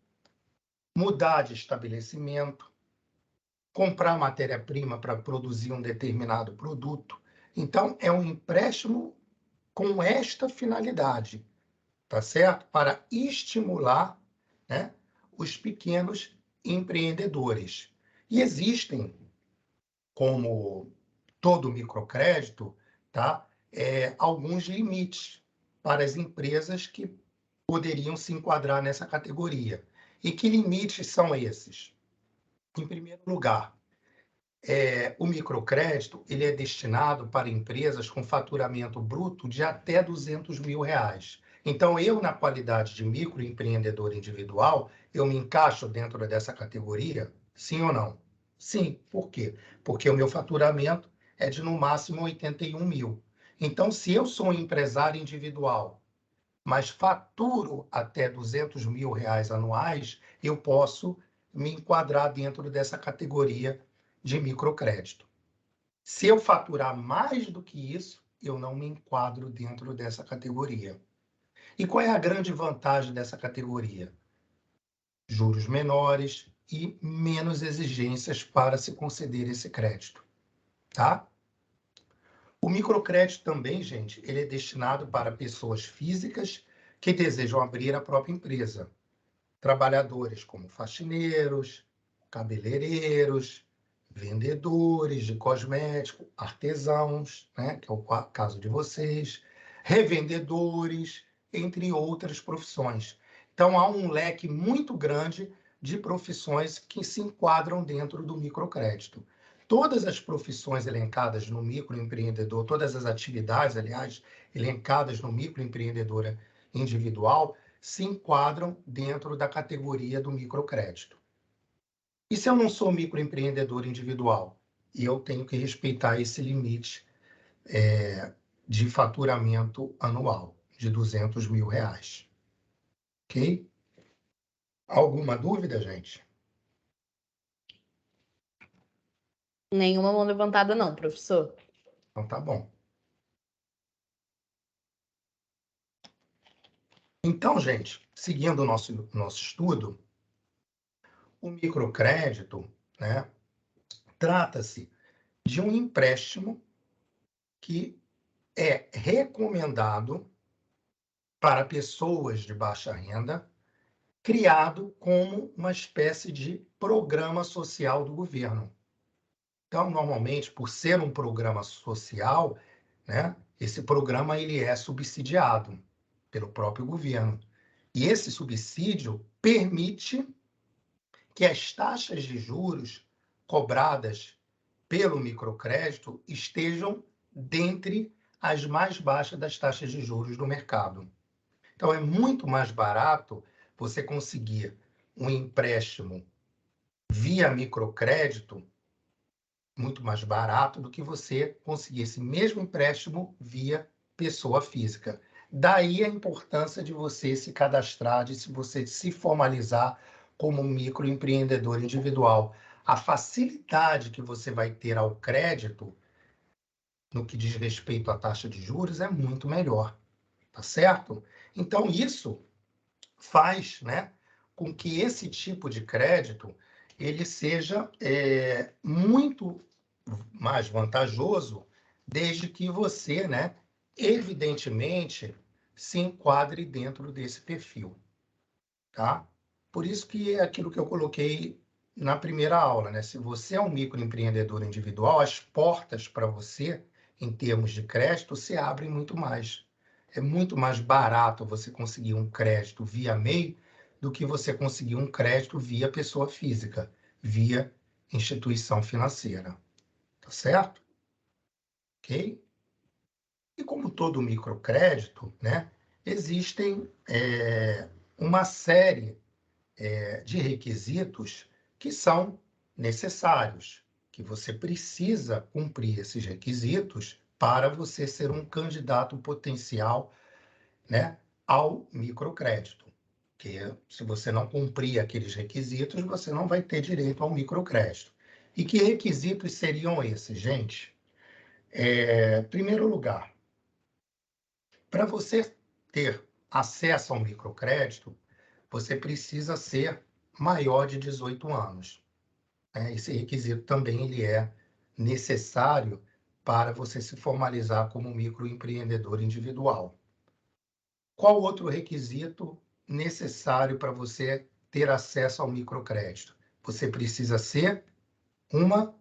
mudar de estabelecimento, comprar matéria-prima para produzir um determinado produto. Então, é um empréstimo com esta finalidade, tá certo? Para estimular, né, os pequenos empreendedores. E existem, como todo microcrédito, tá? Alguns limites para as empresas que poderiam se enquadrar nessa categoria. E que limites são esses? Em primeiro lugar, o microcrédito ele é destinado para empresas com faturamento bruto de até R$200 mil. Então, eu, na qualidade de microempreendedor individual, eu me encaixo dentro dessa categoria? Sim ou não? Sim. Por quê? Porque o meu faturamento é de, no máximo, 81 mil. Então, se eu sou um empresário individual, mas faturo até R$200 mil anuais, eu posso me enquadrar dentro dessa categoria de microcrédito. Se eu faturar mais do que isso, eu não me enquadro dentro dessa categoria. E qual é a grande vantagem dessa categoria? Juros menores e menos exigências para se conceder esse crédito, tá? O microcrédito também, gente, ele é destinado para pessoas físicas que desejam abrir a própria empresa. Trabalhadores como faxineiros, cabeleireiros, vendedores de cosméticos, artesãos, né, que é o caso de vocês, revendedores, entre outras profissões. Então, há um leque muito grande de profissões que se enquadram dentro do microcrédito. Todas as profissões elencadas no microempreendedor, todas as atividades, aliás, elencadas no microempreendedor individual, se enquadram dentro da categoria do microcrédito. E se eu não sou microempreendedor individual? E eu tenho que respeitar esse limite de faturamento anual, de R$200 mil. Ok? Alguma dúvida, gente? Nenhuma mão levantada não, professor. Então tá bom. Então, gente, seguindo o nosso estudo, o microcrédito, né, trata-se de um empréstimo que é recomendado para pessoas de baixa renda, criado como uma espécie de programa social do governo. Então, normalmente, por ser um programa social, né, esse programa ele é subsidiado pelo próprio governo. E esse subsídio permite que as taxas de juros cobradas pelo microcrédito estejam dentre as mais baixas das taxas de juros do mercado. Então, é muito mais barato você conseguir um empréstimo via microcrédito, muito mais barato do que você conseguir esse mesmo empréstimo via pessoa física. Daí a importância de você se cadastrar, de você se formalizar como um microempreendedor individual. A facilidade que você vai ter ao crédito, no que diz respeito à taxa de juros, é muito melhor, tá certo? Então, isso faz, né, com que esse tipo de crédito ele seja muito mais vantajoso, desde que você, né, evidentemente, se enquadre dentro desse perfil, tá? Por isso que é aquilo que eu coloquei na primeira aula, né? Se você é um microempreendedor individual, as portas para você, em termos de crédito, se abrem muito mais. É muito mais barato você conseguir um crédito via MEI do que você conseguir um crédito via pessoa física, via instituição financeira. Tá certo? Ok? E como todo microcrédito, né, existem uma série de requisitos que são necessários, que você precisa cumprir esses requisitos para você ser um candidato potencial, né, ao microcrédito. Porque se você não cumprir aqueles requisitos, você não vai ter direito ao microcrédito. E que requisitos seriam esses, gente? Primeiro lugar, para você ter acesso ao microcrédito, você precisa ser maior de 18 anos. Esse requisito também ele é necessário para você se formalizar como microempreendedor individual. Qual outro requisito necessário para você ter acesso ao microcrédito? Você precisa ser uma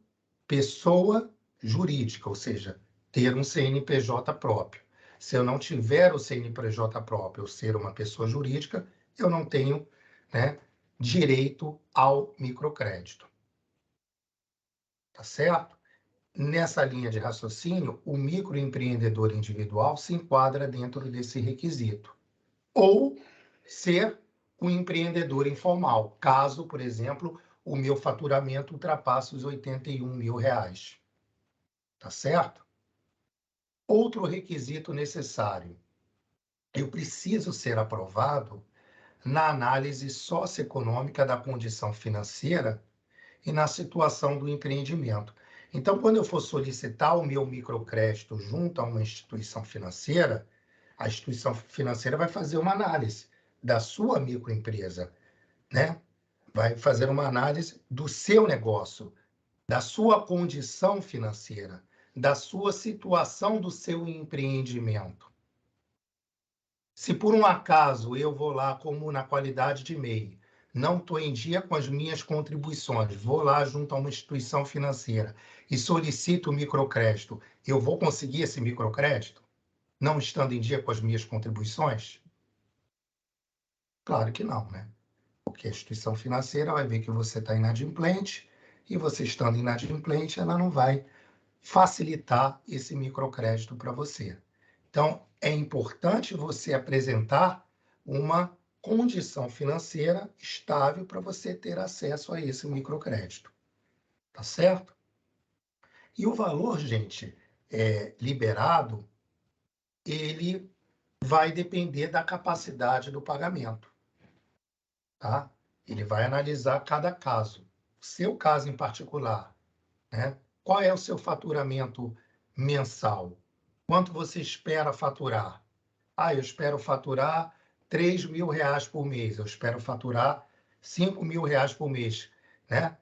pessoa jurídica, ou seja, ter um CNPJ próprio. Se eu não tiver o CNPJ próprio, ou ser uma pessoa jurídica, eu não tenho, né, direito ao microcrédito. Tá certo? Nessa linha de raciocínio, o microempreendedor individual se enquadra dentro desse requisito. Ou ser um empreendedor informal, caso, por exemplo, o meu faturamento ultrapasse os R$81 mil. Tá certo? Outro requisito necessário. Eu preciso ser aprovado na análise socioeconômica da condição financeira e na situação do empreendimento. Então, quando eu for solicitar o meu microcrédito junto a uma instituição financeira, a instituição financeira vai fazer uma análise da sua microempresa, né? Vai fazer uma análise do seu negócio, da sua condição financeira, da sua situação do seu empreendimento. Se por um acaso eu vou lá como na qualidade de MEI, não estou em dia com as minhas contribuições, vou lá junto a uma instituição financeira e solicito o microcrédito, eu vou conseguir esse microcrédito, não estando em dia com as minhas contribuições? Claro que não, né? Porque a instituição financeira vai ver que você está inadimplente e você estando inadimplente, ela não vai facilitar esse microcrédito para você. Então, é importante você apresentar uma condição financeira estável para você ter acesso a esse microcrédito. Tá certo? E o valor, gente, liberado, ele vai depender da capacidade do pagamento. Tá? Ele vai analisar cada caso. Seu caso em particular, né? Qual é o seu faturamento mensal? Quanto você espera faturar? Eu espero faturar R$3 mil por mês. Eu espero faturar R$5 mil por mês, né?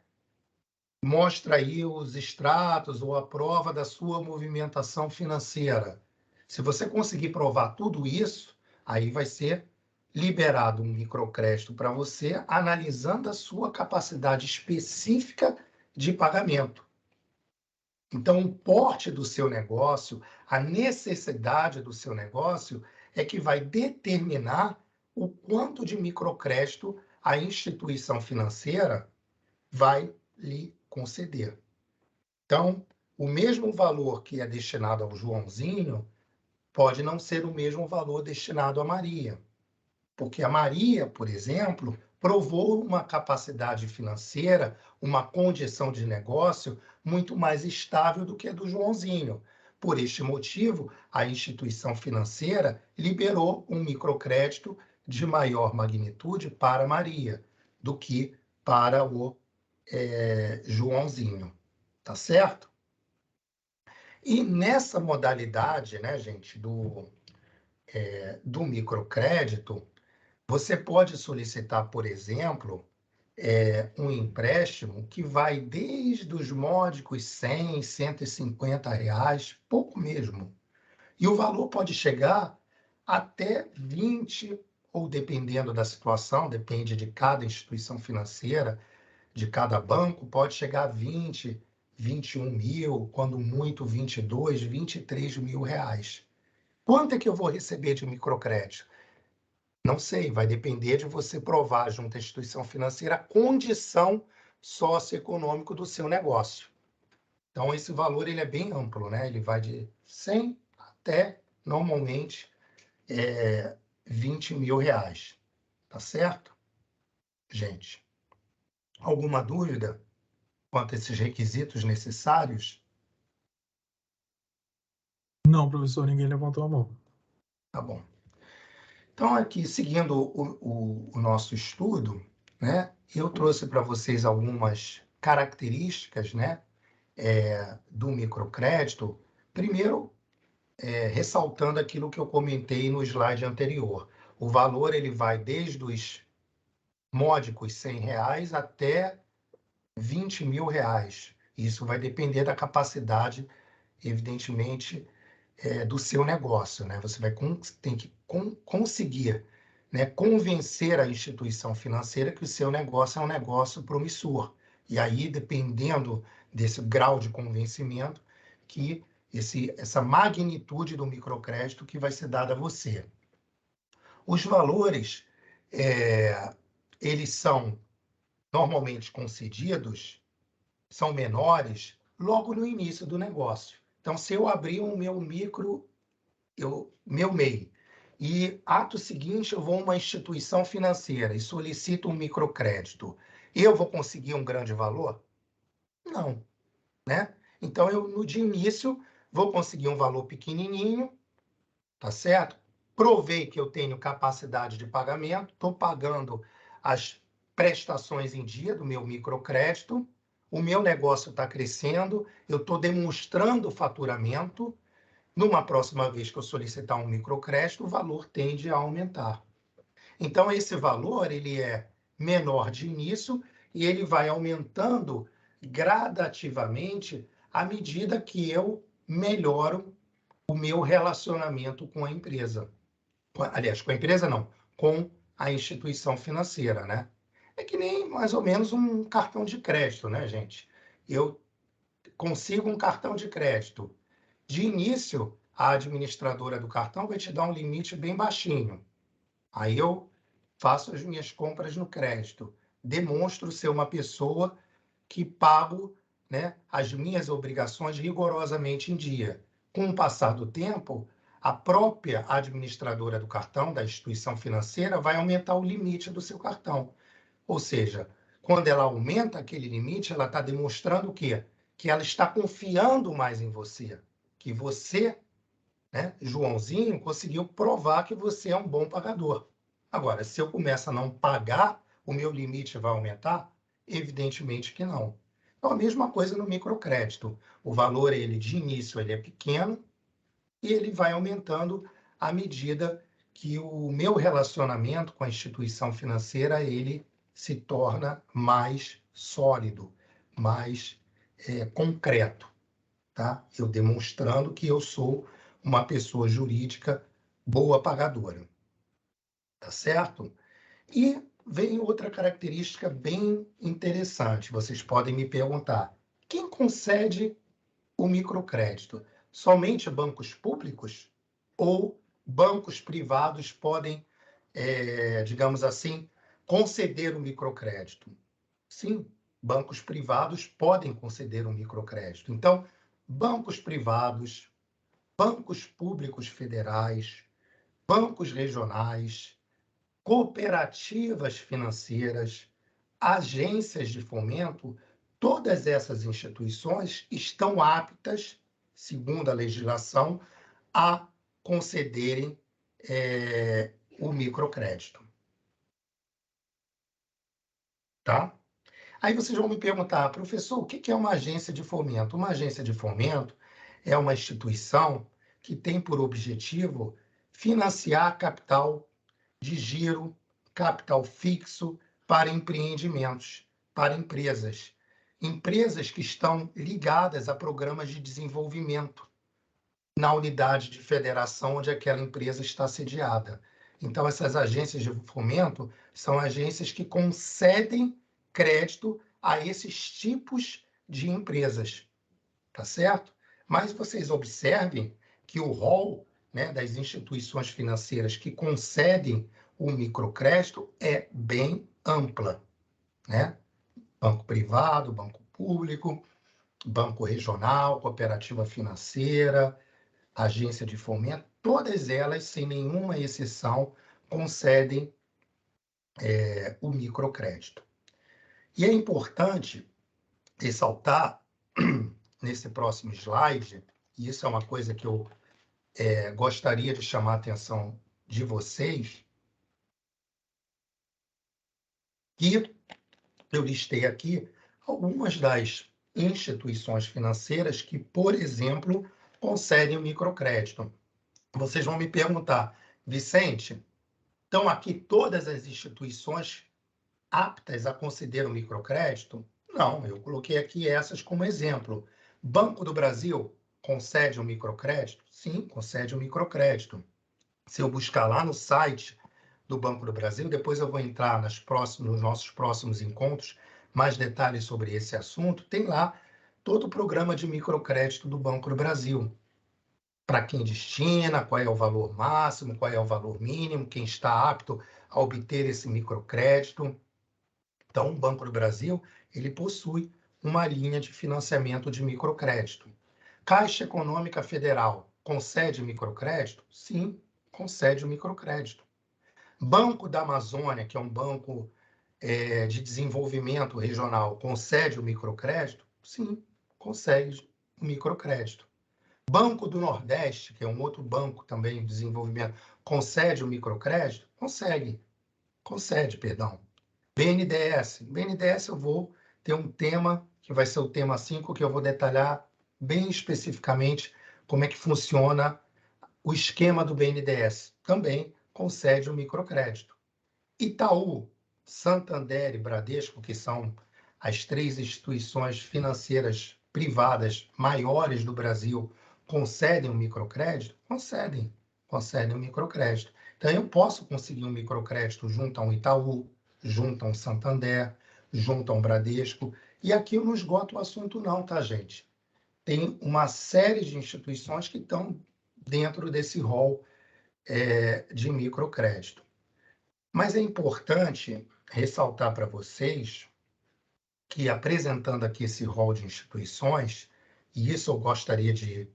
Mostra aí os extratos ou a prova da sua movimentação financeira. Se você conseguir provar tudo isso, aí vai ser liberado um microcrédito para você, analisando a sua capacidade específica de pagamento. Então, o porte do seu negócio, a necessidade do seu negócio é que vai determinar o quanto de microcrédito a instituição financeira vai lhe conceder. Então, o mesmo valor que é destinado ao Joãozinho pode não ser o mesmo valor destinado à Maria, porque a Maria, por exemplo, provou uma capacidade financeira, uma condição de negócio muito mais estável do que a do Joãozinho. Por este motivo, a instituição financeira liberou um microcrédito de maior magnitude para Maria do que para o Joãozinho. Tá certo? E nessa modalidade, né, gente, do microcrédito, você pode solicitar, por exemplo, um empréstimo que vai desde os módicos R$ 100, R$ 150, pouco mesmo. E o valor pode chegar até 20, ou dependendo da situação, depende de cada instituição financeira, de cada banco, pode chegar a 20, 21 mil, quando muito 22, 23 mil reais. Quanto é que eu vou receber de microcrédito? Não sei, vai depender de você provar junto à instituição financeira a condição socioeconômica do seu negócio. Então, esse valor ele é bem amplo, né? Ele vai de 100 até, normalmente, 20 mil reais. Tá certo? Gente, alguma dúvida quanto a esses requisitos necessários? Não, professor, ninguém levantou a mão. Tá bom. Então, aqui, seguindo o nosso estudo, né, eu trouxe para vocês algumas características, né, do microcrédito. Primeiro, ressaltando aquilo que eu comentei no slide anterior. O valor ele vai desde os módicos R$ 100 até 20 mil reais. Isso vai depender da capacidade, evidentemente, do seu negócio, né? Você tem que conseguir, né, convencer a instituição financeira que o seu negócio é um negócio promissor. E aí, dependendo desse grau de convencimento, que essa magnitude do microcrédito que vai ser dada a você. Os valores, eles são normalmente concedidos, são menores logo no início do negócio. Então, se eu abrir o meu meu MEI, e ato seguinte eu vou a uma instituição financeira e solicito um microcrédito, eu vou conseguir um grande valor? Não, né? Então, no de início, vou conseguir um valor pequenininho, tá certo? Provei que eu tenho capacidade de pagamento, estou pagando as prestações em dia do meu microcrédito, o meu negócio está crescendo, eu estou demonstrando faturamento. Numa próxima vez que eu solicitar um microcrédito, o valor tende a aumentar. Então, esse valor ele é menor de início e ele vai aumentando gradativamente à medida que eu melhoro o meu relacionamento com a empresa. Aliás, com a empresa não, com a instituição financeira, né? É que nem mais ou menos um cartão de crédito, né, gente? Eu consigo um cartão de crédito. De início, a administradora do cartão vai te dar um limite bem baixinho. Aí eu faço as minhas compras no crédito. Demonstro ser uma pessoa que pago, né, as minhas obrigações rigorosamente em dia. Com o passar do tempo, a própria administradora do cartão, da instituição financeira, vai aumentar o limite do seu cartão. Ou seja, quando ela aumenta aquele limite, ela está demonstrando o quê? Que ela está confiando mais em você. Que você, né, Joãozinho, conseguiu provar que você é um bom pagador. Agora, se eu começo a não pagar, o meu limite vai aumentar? Evidentemente que não. Então, a mesma coisa no microcrédito. O valor, ele de início, ele é pequeno e ele vai aumentando à medida que o meu relacionamento com a instituição financeira, ele se torna mais sólido, mais concreto. Tá? Eu demonstrando que eu sou uma pessoa jurídica boa pagadora. Tá certo? E vem outra característica bem interessante. Vocês podem me perguntar: quem concede o microcrédito? Somente bancos públicos? Ou bancos privados podem, digamos assim, conceder o microcrédito? Sim, bancos privados podem conceder um microcrédito. Então, bancos privados, bancos públicos federais, bancos regionais, cooperativas financeiras, agências de fomento, todas essas instituições estão aptas, segundo a legislação, a concederem o microcrédito. Tá? Aí vocês vão me perguntar, professor, o que é uma agência de fomento? Uma agência de fomento é uma instituição que tem por objetivo financiar capital de giro, capital fixo para empreendimentos, para empresas. Empresas que estão ligadas a programas de desenvolvimento na unidade de federação onde aquela empresa está sediada. Então, essas agências de fomento são agências que concedem crédito a esses tipos de empresas, tá certo? Mas vocês observem que o rol, né, das instituições financeiras que concedem o microcrédito é bem ampla, né? Banco privado, banco público, banco regional, cooperativa financeira, agência de fomento, todas elas, sem nenhuma exceção, concedem o microcrédito. E é importante ressaltar, nesse próximo slide, e isso é uma coisa que eu gostaria de chamar a atenção de vocês, que eu listei aqui algumas das instituições financeiras que, por exemplo, concedem o microcrédito. Vocês vão me perguntar, Vicente, estão aqui todas as instituições aptas a conceder o microcrédito? Não, eu coloquei aqui essas como exemplo. Banco do Brasil concede um microcrédito? Sim, concede um microcrédito. Se eu buscar lá no site do Banco do Brasil, depois eu vou entrar nos nossos próximos encontros, mais detalhes sobre esse assunto, tem lá todo o programa de microcrédito do Banco do Brasil. Para quem destina, qual é o valor máximo, qual é o valor mínimo, quem está apto a obter esse microcrédito. Então, o Banco do Brasil, ele possui uma linha de financiamento de microcrédito. Caixa Econômica Federal concede microcrédito? Sim, concede o microcrédito. Banco da Amazônia, que é um banco de desenvolvimento regional, concede o microcrédito? Sim, concede o microcrédito. Banco do Nordeste, que é um outro banco também de desenvolvimento, concede o microcrédito? Concede, perdão. BNDES eu vou ter um tema, que vai ser o tema 5, que eu vou detalhar bem especificamente como é que funciona o esquema do BNDES. Também concede o microcrédito. Itaú, Santander e Bradesco, que são as 3 instituições financeiras privadas maiores do Brasil, concedem um microcrédito? Concedem um microcrédito. Então, eu posso conseguir um microcrédito junto a um Itaú, junto a um Santander, junto a um Bradesco. E aqui eu não esgoto o assunto não, tá, gente? Tem uma série de instituições que estão dentro desse rol de microcrédito. Mas é importante ressaltar para vocês que, apresentando aqui esse rol de instituições, e isso eu gostaria de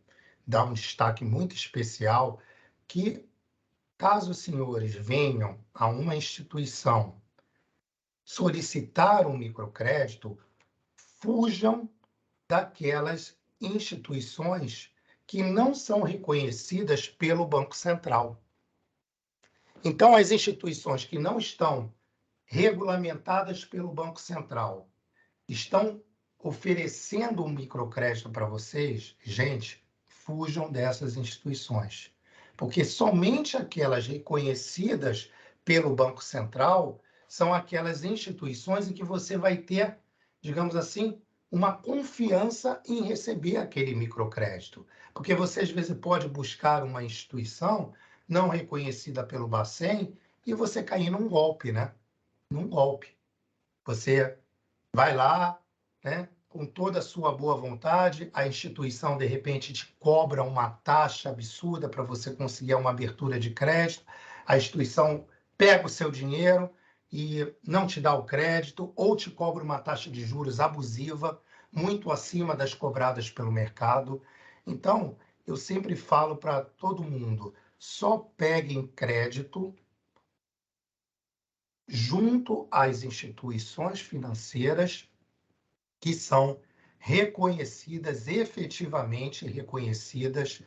dar um destaque muito especial, que caso os senhores venham a uma instituição solicitar um microcrédito, fujam daquelas instituições que não são reconhecidas pelo Banco Central. Então, as instituições que não estão regulamentadas pelo Banco Central estão oferecendo um microcrédito para vocês, gente, fujam dessas instituições. Porque somente aquelas reconhecidas pelo Banco Central são aquelas instituições em que você vai ter, digamos assim, uma confiança em receber aquele microcrédito. Porque você, às vezes, pode buscar uma instituição não reconhecida pelo Bacen e você cair num golpe, né? Num golpe. Você vai lá, né, com toda a sua boa vontade, a instituição, de repente, te cobra uma taxa absurda para você conseguir uma abertura de crédito, a instituição pega o seu dinheiro e não te dá o crédito, ou te cobra uma taxa de juros abusiva, muito acima das cobradas pelo mercado. Então, eu sempre falo para todo mundo, só peguem crédito junto às instituições financeiras que são reconhecidas, efetivamente reconhecidas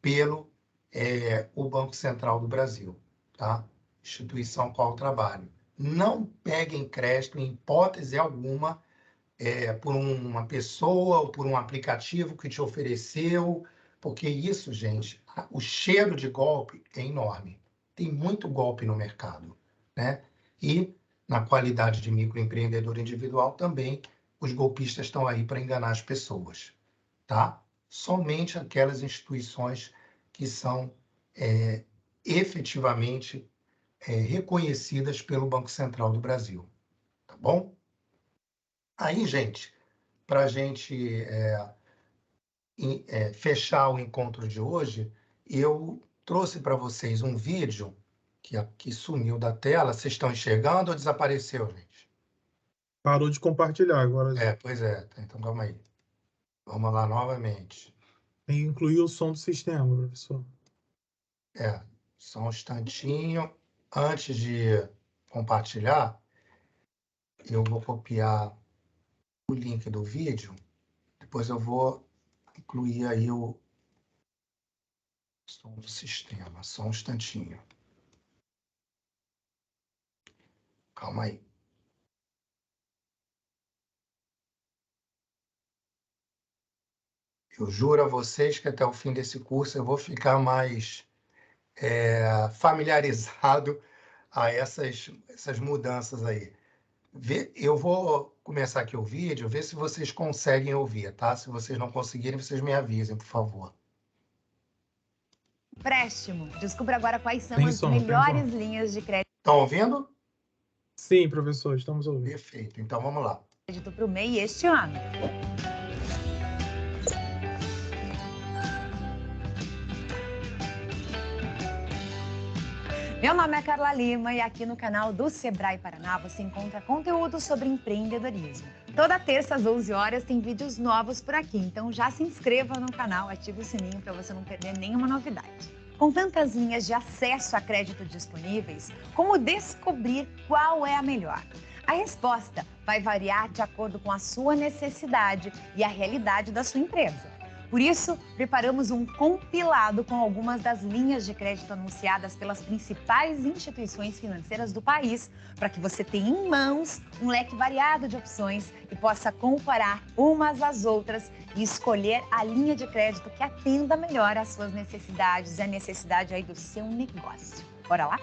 pelo o Banco Central do Brasil, tá? Instituição qual eu trabalho. Não peguem crédito em hipótese alguma por uma pessoa ou por um aplicativo que te ofereceu, porque isso, gente, o cheiro de golpe é enorme. Tem muito golpe no mercado, né? E na qualidade de microempreendedor individual também, os golpistas estão aí para enganar as pessoas, tá? Somente aquelas instituições que são efetivamente reconhecidas pelo Banco Central do Brasil, tá bom? Aí, gente, para a gente fechar o encontro de hoje, eu trouxe para vocês um vídeo que sumiu da tela. Vocês estão enxergando ou desapareceu, gente? Parou de compartilhar agora. Pois é. Então, calma aí. Vamos lá novamente. Tem que incluir o som do sistema, professor. Só um instantinho. Antes de compartilhar, eu vou copiar o link do vídeo. Depois eu vou incluir aí o som do sistema. Só um instantinho. Calma aí. Eu juro a vocês que até o fim desse curso eu vou ficar mais familiarizado a essas mudanças aí. Eu vou começar aqui o vídeo, ver se vocês conseguem ouvir, tá? Se vocês não conseguirem, vocês me avisem, por favor. Empréstimo. Descubra agora quais são as melhores linhas de crédito. Estão ouvindo? Sim, professor, estamos ouvindo. Perfeito. Então, vamos lá. Crédito para o MEI este ano. Meu nome é Carla Lima e aqui no canal do Sebrae Paraná você encontra conteúdo sobre empreendedorismo. Toda terça às 12 horas tem vídeos novos por aqui, então já se inscreva no canal, ative o sininho para você não perder nenhuma novidade. Com tantas linhas de acesso a crédito disponíveis, como descobrir qual é a melhor? A resposta vai variar de acordo com a sua necessidade e a realidade da sua empresa. Por isso, preparamos um compilado com algumas das linhas de crédito anunciadas pelas principais instituições financeiras do país, para que você tenha em mãos um leque variado de opções e possa comparar umas às outras e escolher a linha de crédito que atenda melhor às suas necessidades e a necessidade aí do seu negócio. Bora lá?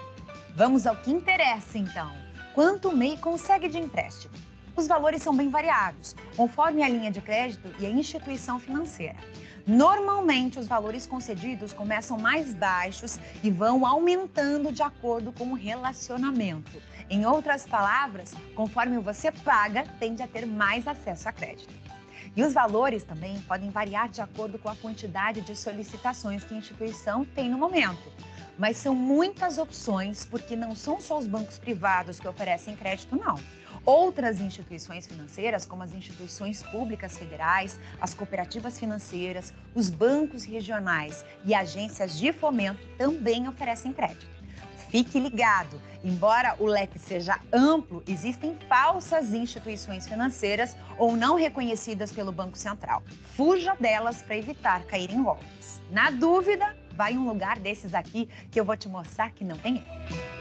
Vamos ao que interessa, então. Quanto o MEI consegue de empréstimo? Os valores são bem variados, conforme a linha de crédito e a instituição financeira. Normalmente, os valores concedidos começam mais baixos e vão aumentando de acordo com o relacionamento. Em outras palavras, conforme você paga, tende a ter mais acesso a crédito. E os valores também podem variar de acordo com a quantidade de solicitações que a instituição tem no momento. Mas são muitas opções, porque não são só os bancos privados que oferecem crédito, não. Outras instituições financeiras, como as instituições públicas federais, as cooperativas financeiras, os bancos regionais e agências de fomento também oferecem crédito. Fique ligado, embora o leque seja amplo, existem falsas instituições financeiras ou não reconhecidas pelo Banco Central. Fuja delas para evitar cair em golpes. Na dúvida, vai em um lugar desses aqui que eu vou te mostrar que não tem erro.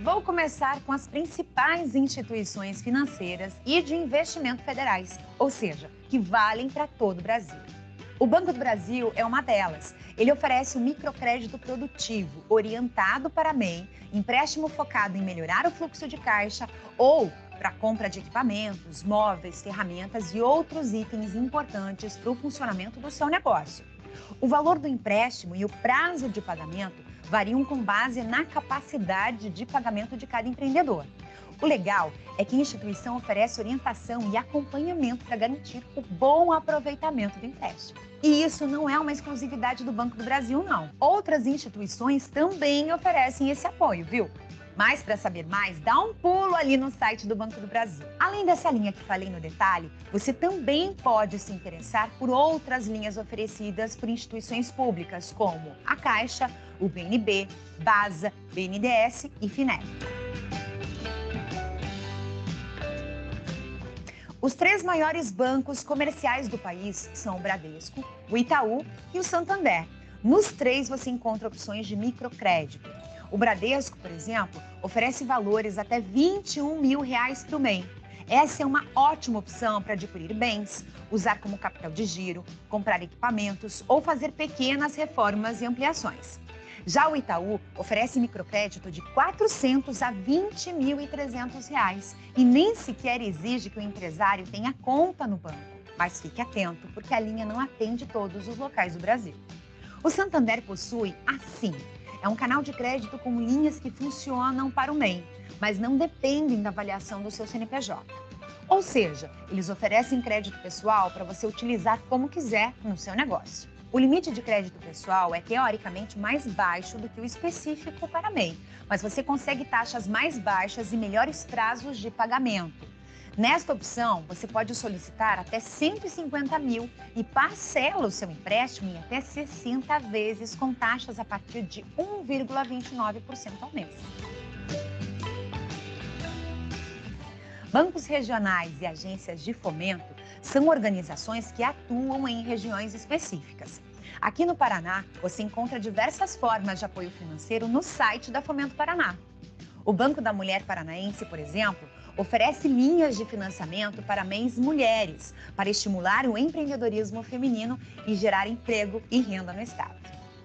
Vou começar com as principais instituições financeiras e de investimento federais, ou seja, que valem para todo o Brasil. O Banco do Brasil é uma delas. Ele oferece o microcrédito produtivo, orientado para MEI, empréstimo focado em melhorar o fluxo de caixa ou para compra de equipamentos, móveis, ferramentas e outros itens importantes para o funcionamento do seu negócio. O valor do empréstimo e o prazo de pagamento variam com base na capacidade de pagamento de cada empreendedor. O legal é que a instituição oferece orientação e acompanhamento para garantir o bom aproveitamento do empréstimo. E isso não é uma exclusividade do Banco do Brasil, não. Outras instituições também oferecem esse apoio, viu? Mas para saber mais, dá um pulo ali no site do Banco do Brasil. Além dessa linha que falei no detalhe, você também pode se interessar por outras linhas oferecidas por instituições públicas, como a Caixa, o BNB, BASA, BNDES e FINEP. Os 3 maiores bancos comerciais do país são o Bradesco, o Itaú e o Santander. Nos 3 você encontra opções de microcrédito. O Bradesco, por exemplo, oferece valores até R$21 mil para o MEI. Essa é uma ótima opção para adquirir bens, usar como capital de giro, comprar equipamentos ou fazer pequenas reformas e ampliações. Já o Itaú oferece microcrédito de R$400 a R$20.300 e nem sequer exige que o empresário tenha conta no banco. Mas fique atento, porque a linha não atende todos os locais do Brasil. O Santander possui a Sim. É um canal de crédito com linhas que funcionam para o MEI, mas não dependem da avaliação do seu CNPJ. Ou seja, eles oferecem crédito pessoal para você utilizar como quiser no seu negócio. O limite de crédito pessoal é teoricamente mais baixo do que o específico para MEI, mas você consegue taxas mais baixas e melhores prazos de pagamento. Nesta opção, você pode solicitar até 150 mil e parcela o seu empréstimo em até 60 vezes com taxas a partir de 1,29% ao mês. Bancos regionais e agências de fomento são organizações que atuam em regiões específicas. Aqui no Paraná, você encontra diversas formas de apoio financeiro no site da Fomento Paraná. O Banco da Mulher Paranaense, por exemplo, oferece linhas de financiamento para MEIs mulheres, para estimular o empreendedorismo feminino e gerar emprego e renda no estado.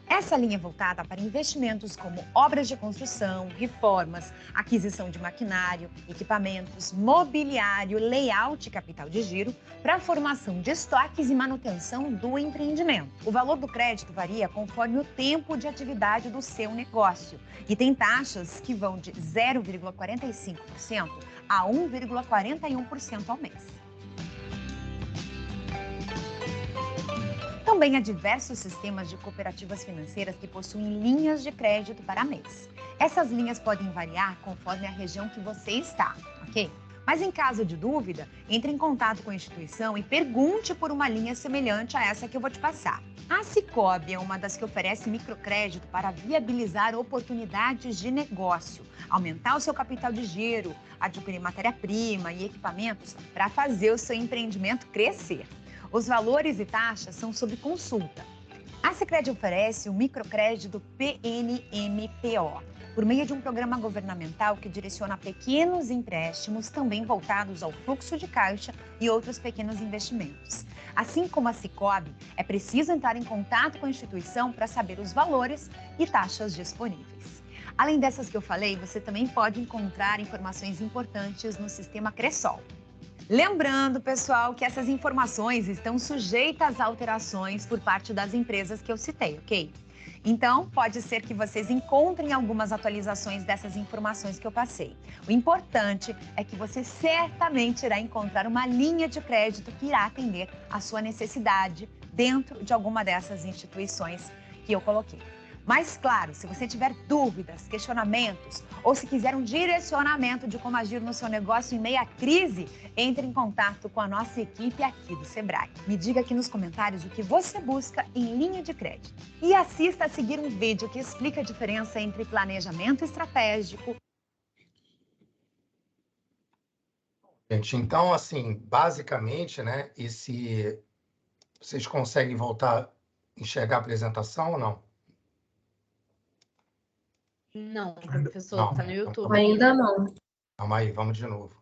Essa linha é voltada para investimentos como obras de construção, reformas, aquisição de maquinário, equipamentos, mobiliário, layout e capital de giro, para a formação de estoques e manutenção do empreendimento. O valor do crédito varia conforme o tempo de atividade do seu negócio e tem taxas que vão de 0,45% a 1,41% ao mês. Também há diversos sistemas de cooperativas financeiras que possuem linhas de crédito para mês. Essas linhas podem variar conforme a região que você está, ok? Mas em caso de dúvida, entre em contato com a instituição e pergunte por uma linha semelhante a essa que eu vou te passar. A Sicoob é uma das que oferece microcrédito para viabilizar oportunidades de negócio, aumentar o seu capital de giro, adquirir matéria-prima e equipamentos para fazer o seu empreendimento crescer. Os valores e taxas são sob consulta. A Sicredi oferece o microcrédito PNMPO, por meio de um programa governamental que direciona pequenos empréstimos também voltados ao fluxo de caixa e outros pequenos investimentos. Assim como a Sicoob, é preciso entrar em contato com a instituição para saber os valores e taxas disponíveis. Além dessas que eu falei, você também pode encontrar informações importantes no sistema Cressol. Lembrando, pessoal, que essas informações estão sujeitas a alterações por parte das empresas que eu citei, ok? Então, pode ser que vocês encontrem algumas atualizações dessas informações que eu passei. O importante é que você certamente irá encontrar uma linha de crédito que irá atender à sua necessidade dentro de alguma dessas instituições que eu coloquei. Mas, claro, se você tiver dúvidas, questionamentos ou se quiser um direcionamento de como agir no seu negócio em meio à crise, entre em contato com a nossa equipe aqui do Sebrae. Me diga aqui nos comentários o que você busca em linha de crédito. E assista a seguir um vídeo que explica a diferença entre planejamento estratégico. Gente, então, assim, basicamente, né, vocês conseguem voltar a enxergar a apresentação ou não? Não, professor, tá no YouTube. Ainda não. Calma aí, vamos de novo.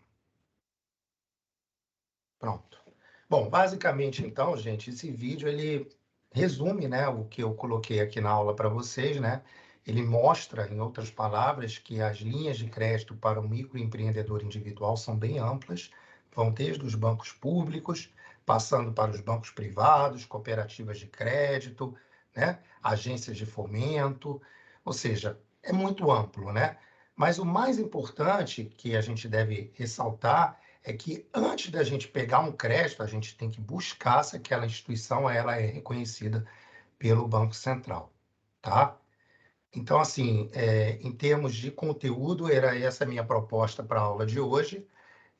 Pronto. Bom, basicamente, então, gente, esse vídeo, ele resume, né, o que eu coloquei aqui na aula para vocês, né? Ele mostra, em outras palavras, que as linhas de crédito para o microempreendedor individual são bem amplas, vão desde os bancos públicos, passando para os bancos privados, cooperativas de crédito, né, agências de fomento, ou seja, é muito amplo, né? Mas o mais importante que a gente deve ressaltar é que antes da gente pegar um crédito, a gente tem que buscar se aquela instituição ela é reconhecida pelo Banco Central, tá? Então, assim, em termos de conteúdo, era essa a minha proposta para a aula de hoje.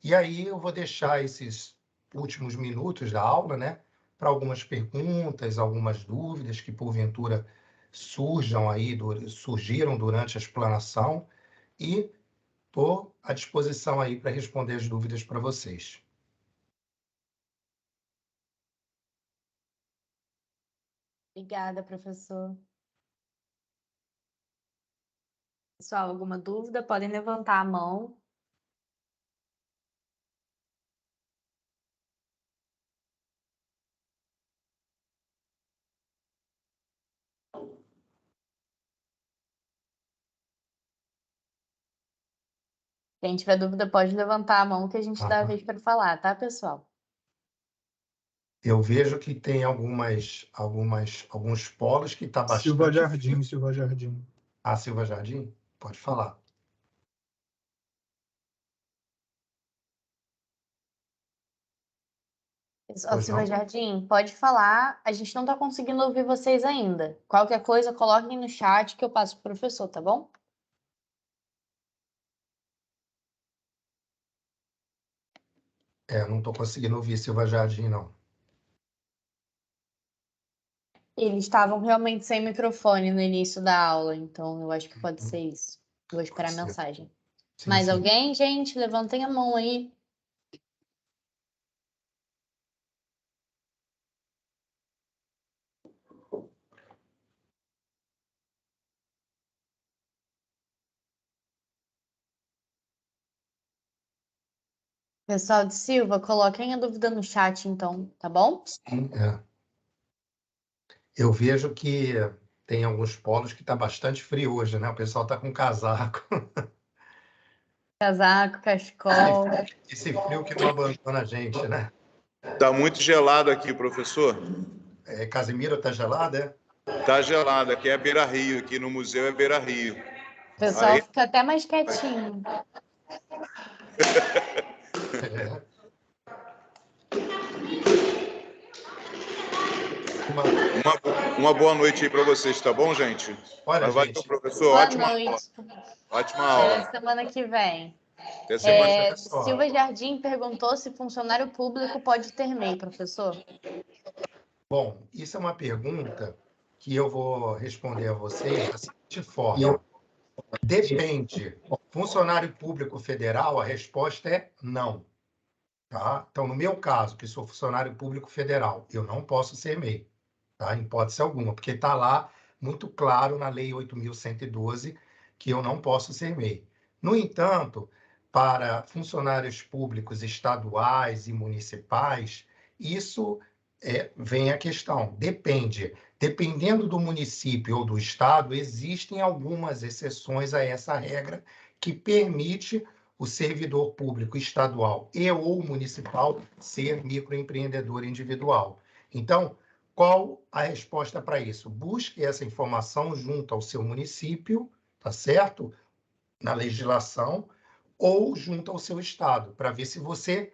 E aí eu vou deixar esses últimos minutos da aula, né, para algumas perguntas, algumas dúvidas que porventura surgiram durante a explanação, e estou à disposição aí para responder as dúvidas para vocês. Obrigada, professor. Pessoal, alguma dúvida? Podem levantar a mão. Quem tiver dúvida pode levantar a mão que a gente dá a vez para falar, tá, pessoal? Eu vejo que tem alguns polos que está bastante... Silva Jardim. Silva Jardim? Pode falar. Silva Jardim, pode falar. A gente não está conseguindo ouvir vocês ainda. Qualquer coisa, coloquem no chat que eu passo para o professor, tá bom? Não estou conseguindo ouvir Silva Jardim, não. Eles estavam realmente sem microfone no início da aula, então eu acho que pode ser isso. Vou esperar a mensagem. Sim, Mais sim. alguém, gente? Levantem a mão aí. Pessoal de Silva, coloquem a dúvida no chat, então, tá bom? Sim, Eu vejo que tem alguns polos que está bastante frio hoje, né? O pessoal está com casaco. Casaco, cachecol. Esse frio que não abandona a gente, né? Tá muito gelado aqui, professor. Casimiro, está gelado, Tá gelado. Aqui é Beira Rio. Aqui no museu é Beira Rio. O pessoal fica até mais quietinho. Uma boa noite aí para vocês, tá bom, gente? Olha, valeu, gente. professor. Boa Ótima noite. aula. Ótima aula. Até semana que vem. Até semana que vem. Silva Jardim perguntou se funcionário público pode ter MEI, professor. Bom, isso é uma pergunta que eu vou responder a vocês da seguinte forma. Depende. Funcionário público federal, a resposta é não. Tá? Então, no meu caso, que sou funcionário público federal, eu não posso ser MEI, tá? Em hipótese alguma, porque está lá muito claro na Lei 8.112 que eu não posso ser MEI. No entanto, para funcionários públicos estaduais e municipais, isso vem a questão, depende. Dependendo do município ou do estado, existem algumas exceções a essa regra que permite o servidor público estadual e ou municipal ser microempreendedor individual. Então, qual a resposta para isso? Busque essa informação junto ao seu município, tá certo? Na legislação, ou junto ao seu estado, para ver se você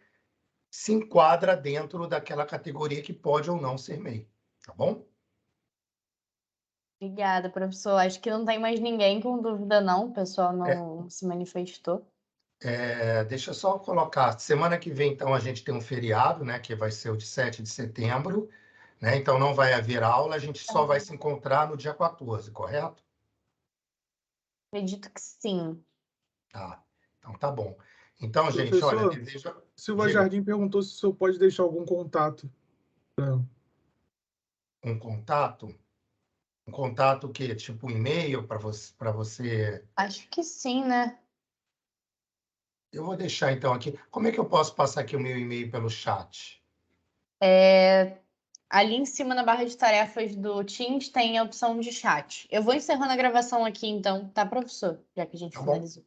se enquadra dentro daquela categoria que pode ou não ser MEI, tá bom? Obrigada, professor. Acho que não tem mais ninguém com dúvida, não. O pessoal não se manifestou. Deixa eu só colocar. Semana que vem, então, a gente tem um feriado, né? Que vai ser o de 7 de setembro. Né? Então, não vai haver aula. A gente só vai se encontrar no dia 14, correto? Acredito que sim. Tá. Então, tá bom. Então, gente, Professor, olha... Desejo... Silva Jardim perguntou se o senhor pode deixar algum contato. Um contato? Um contato que tipo um e-mail para você? Acho que sim, né? Eu vou deixar então aqui. Como é que eu posso passar aqui o meu e-mail pelo chat? Ali em cima na barra de tarefas do Teams tem a opção de chat. Eu vou encerrando a gravação aqui então, tá, professor? Já que a gente finalizou.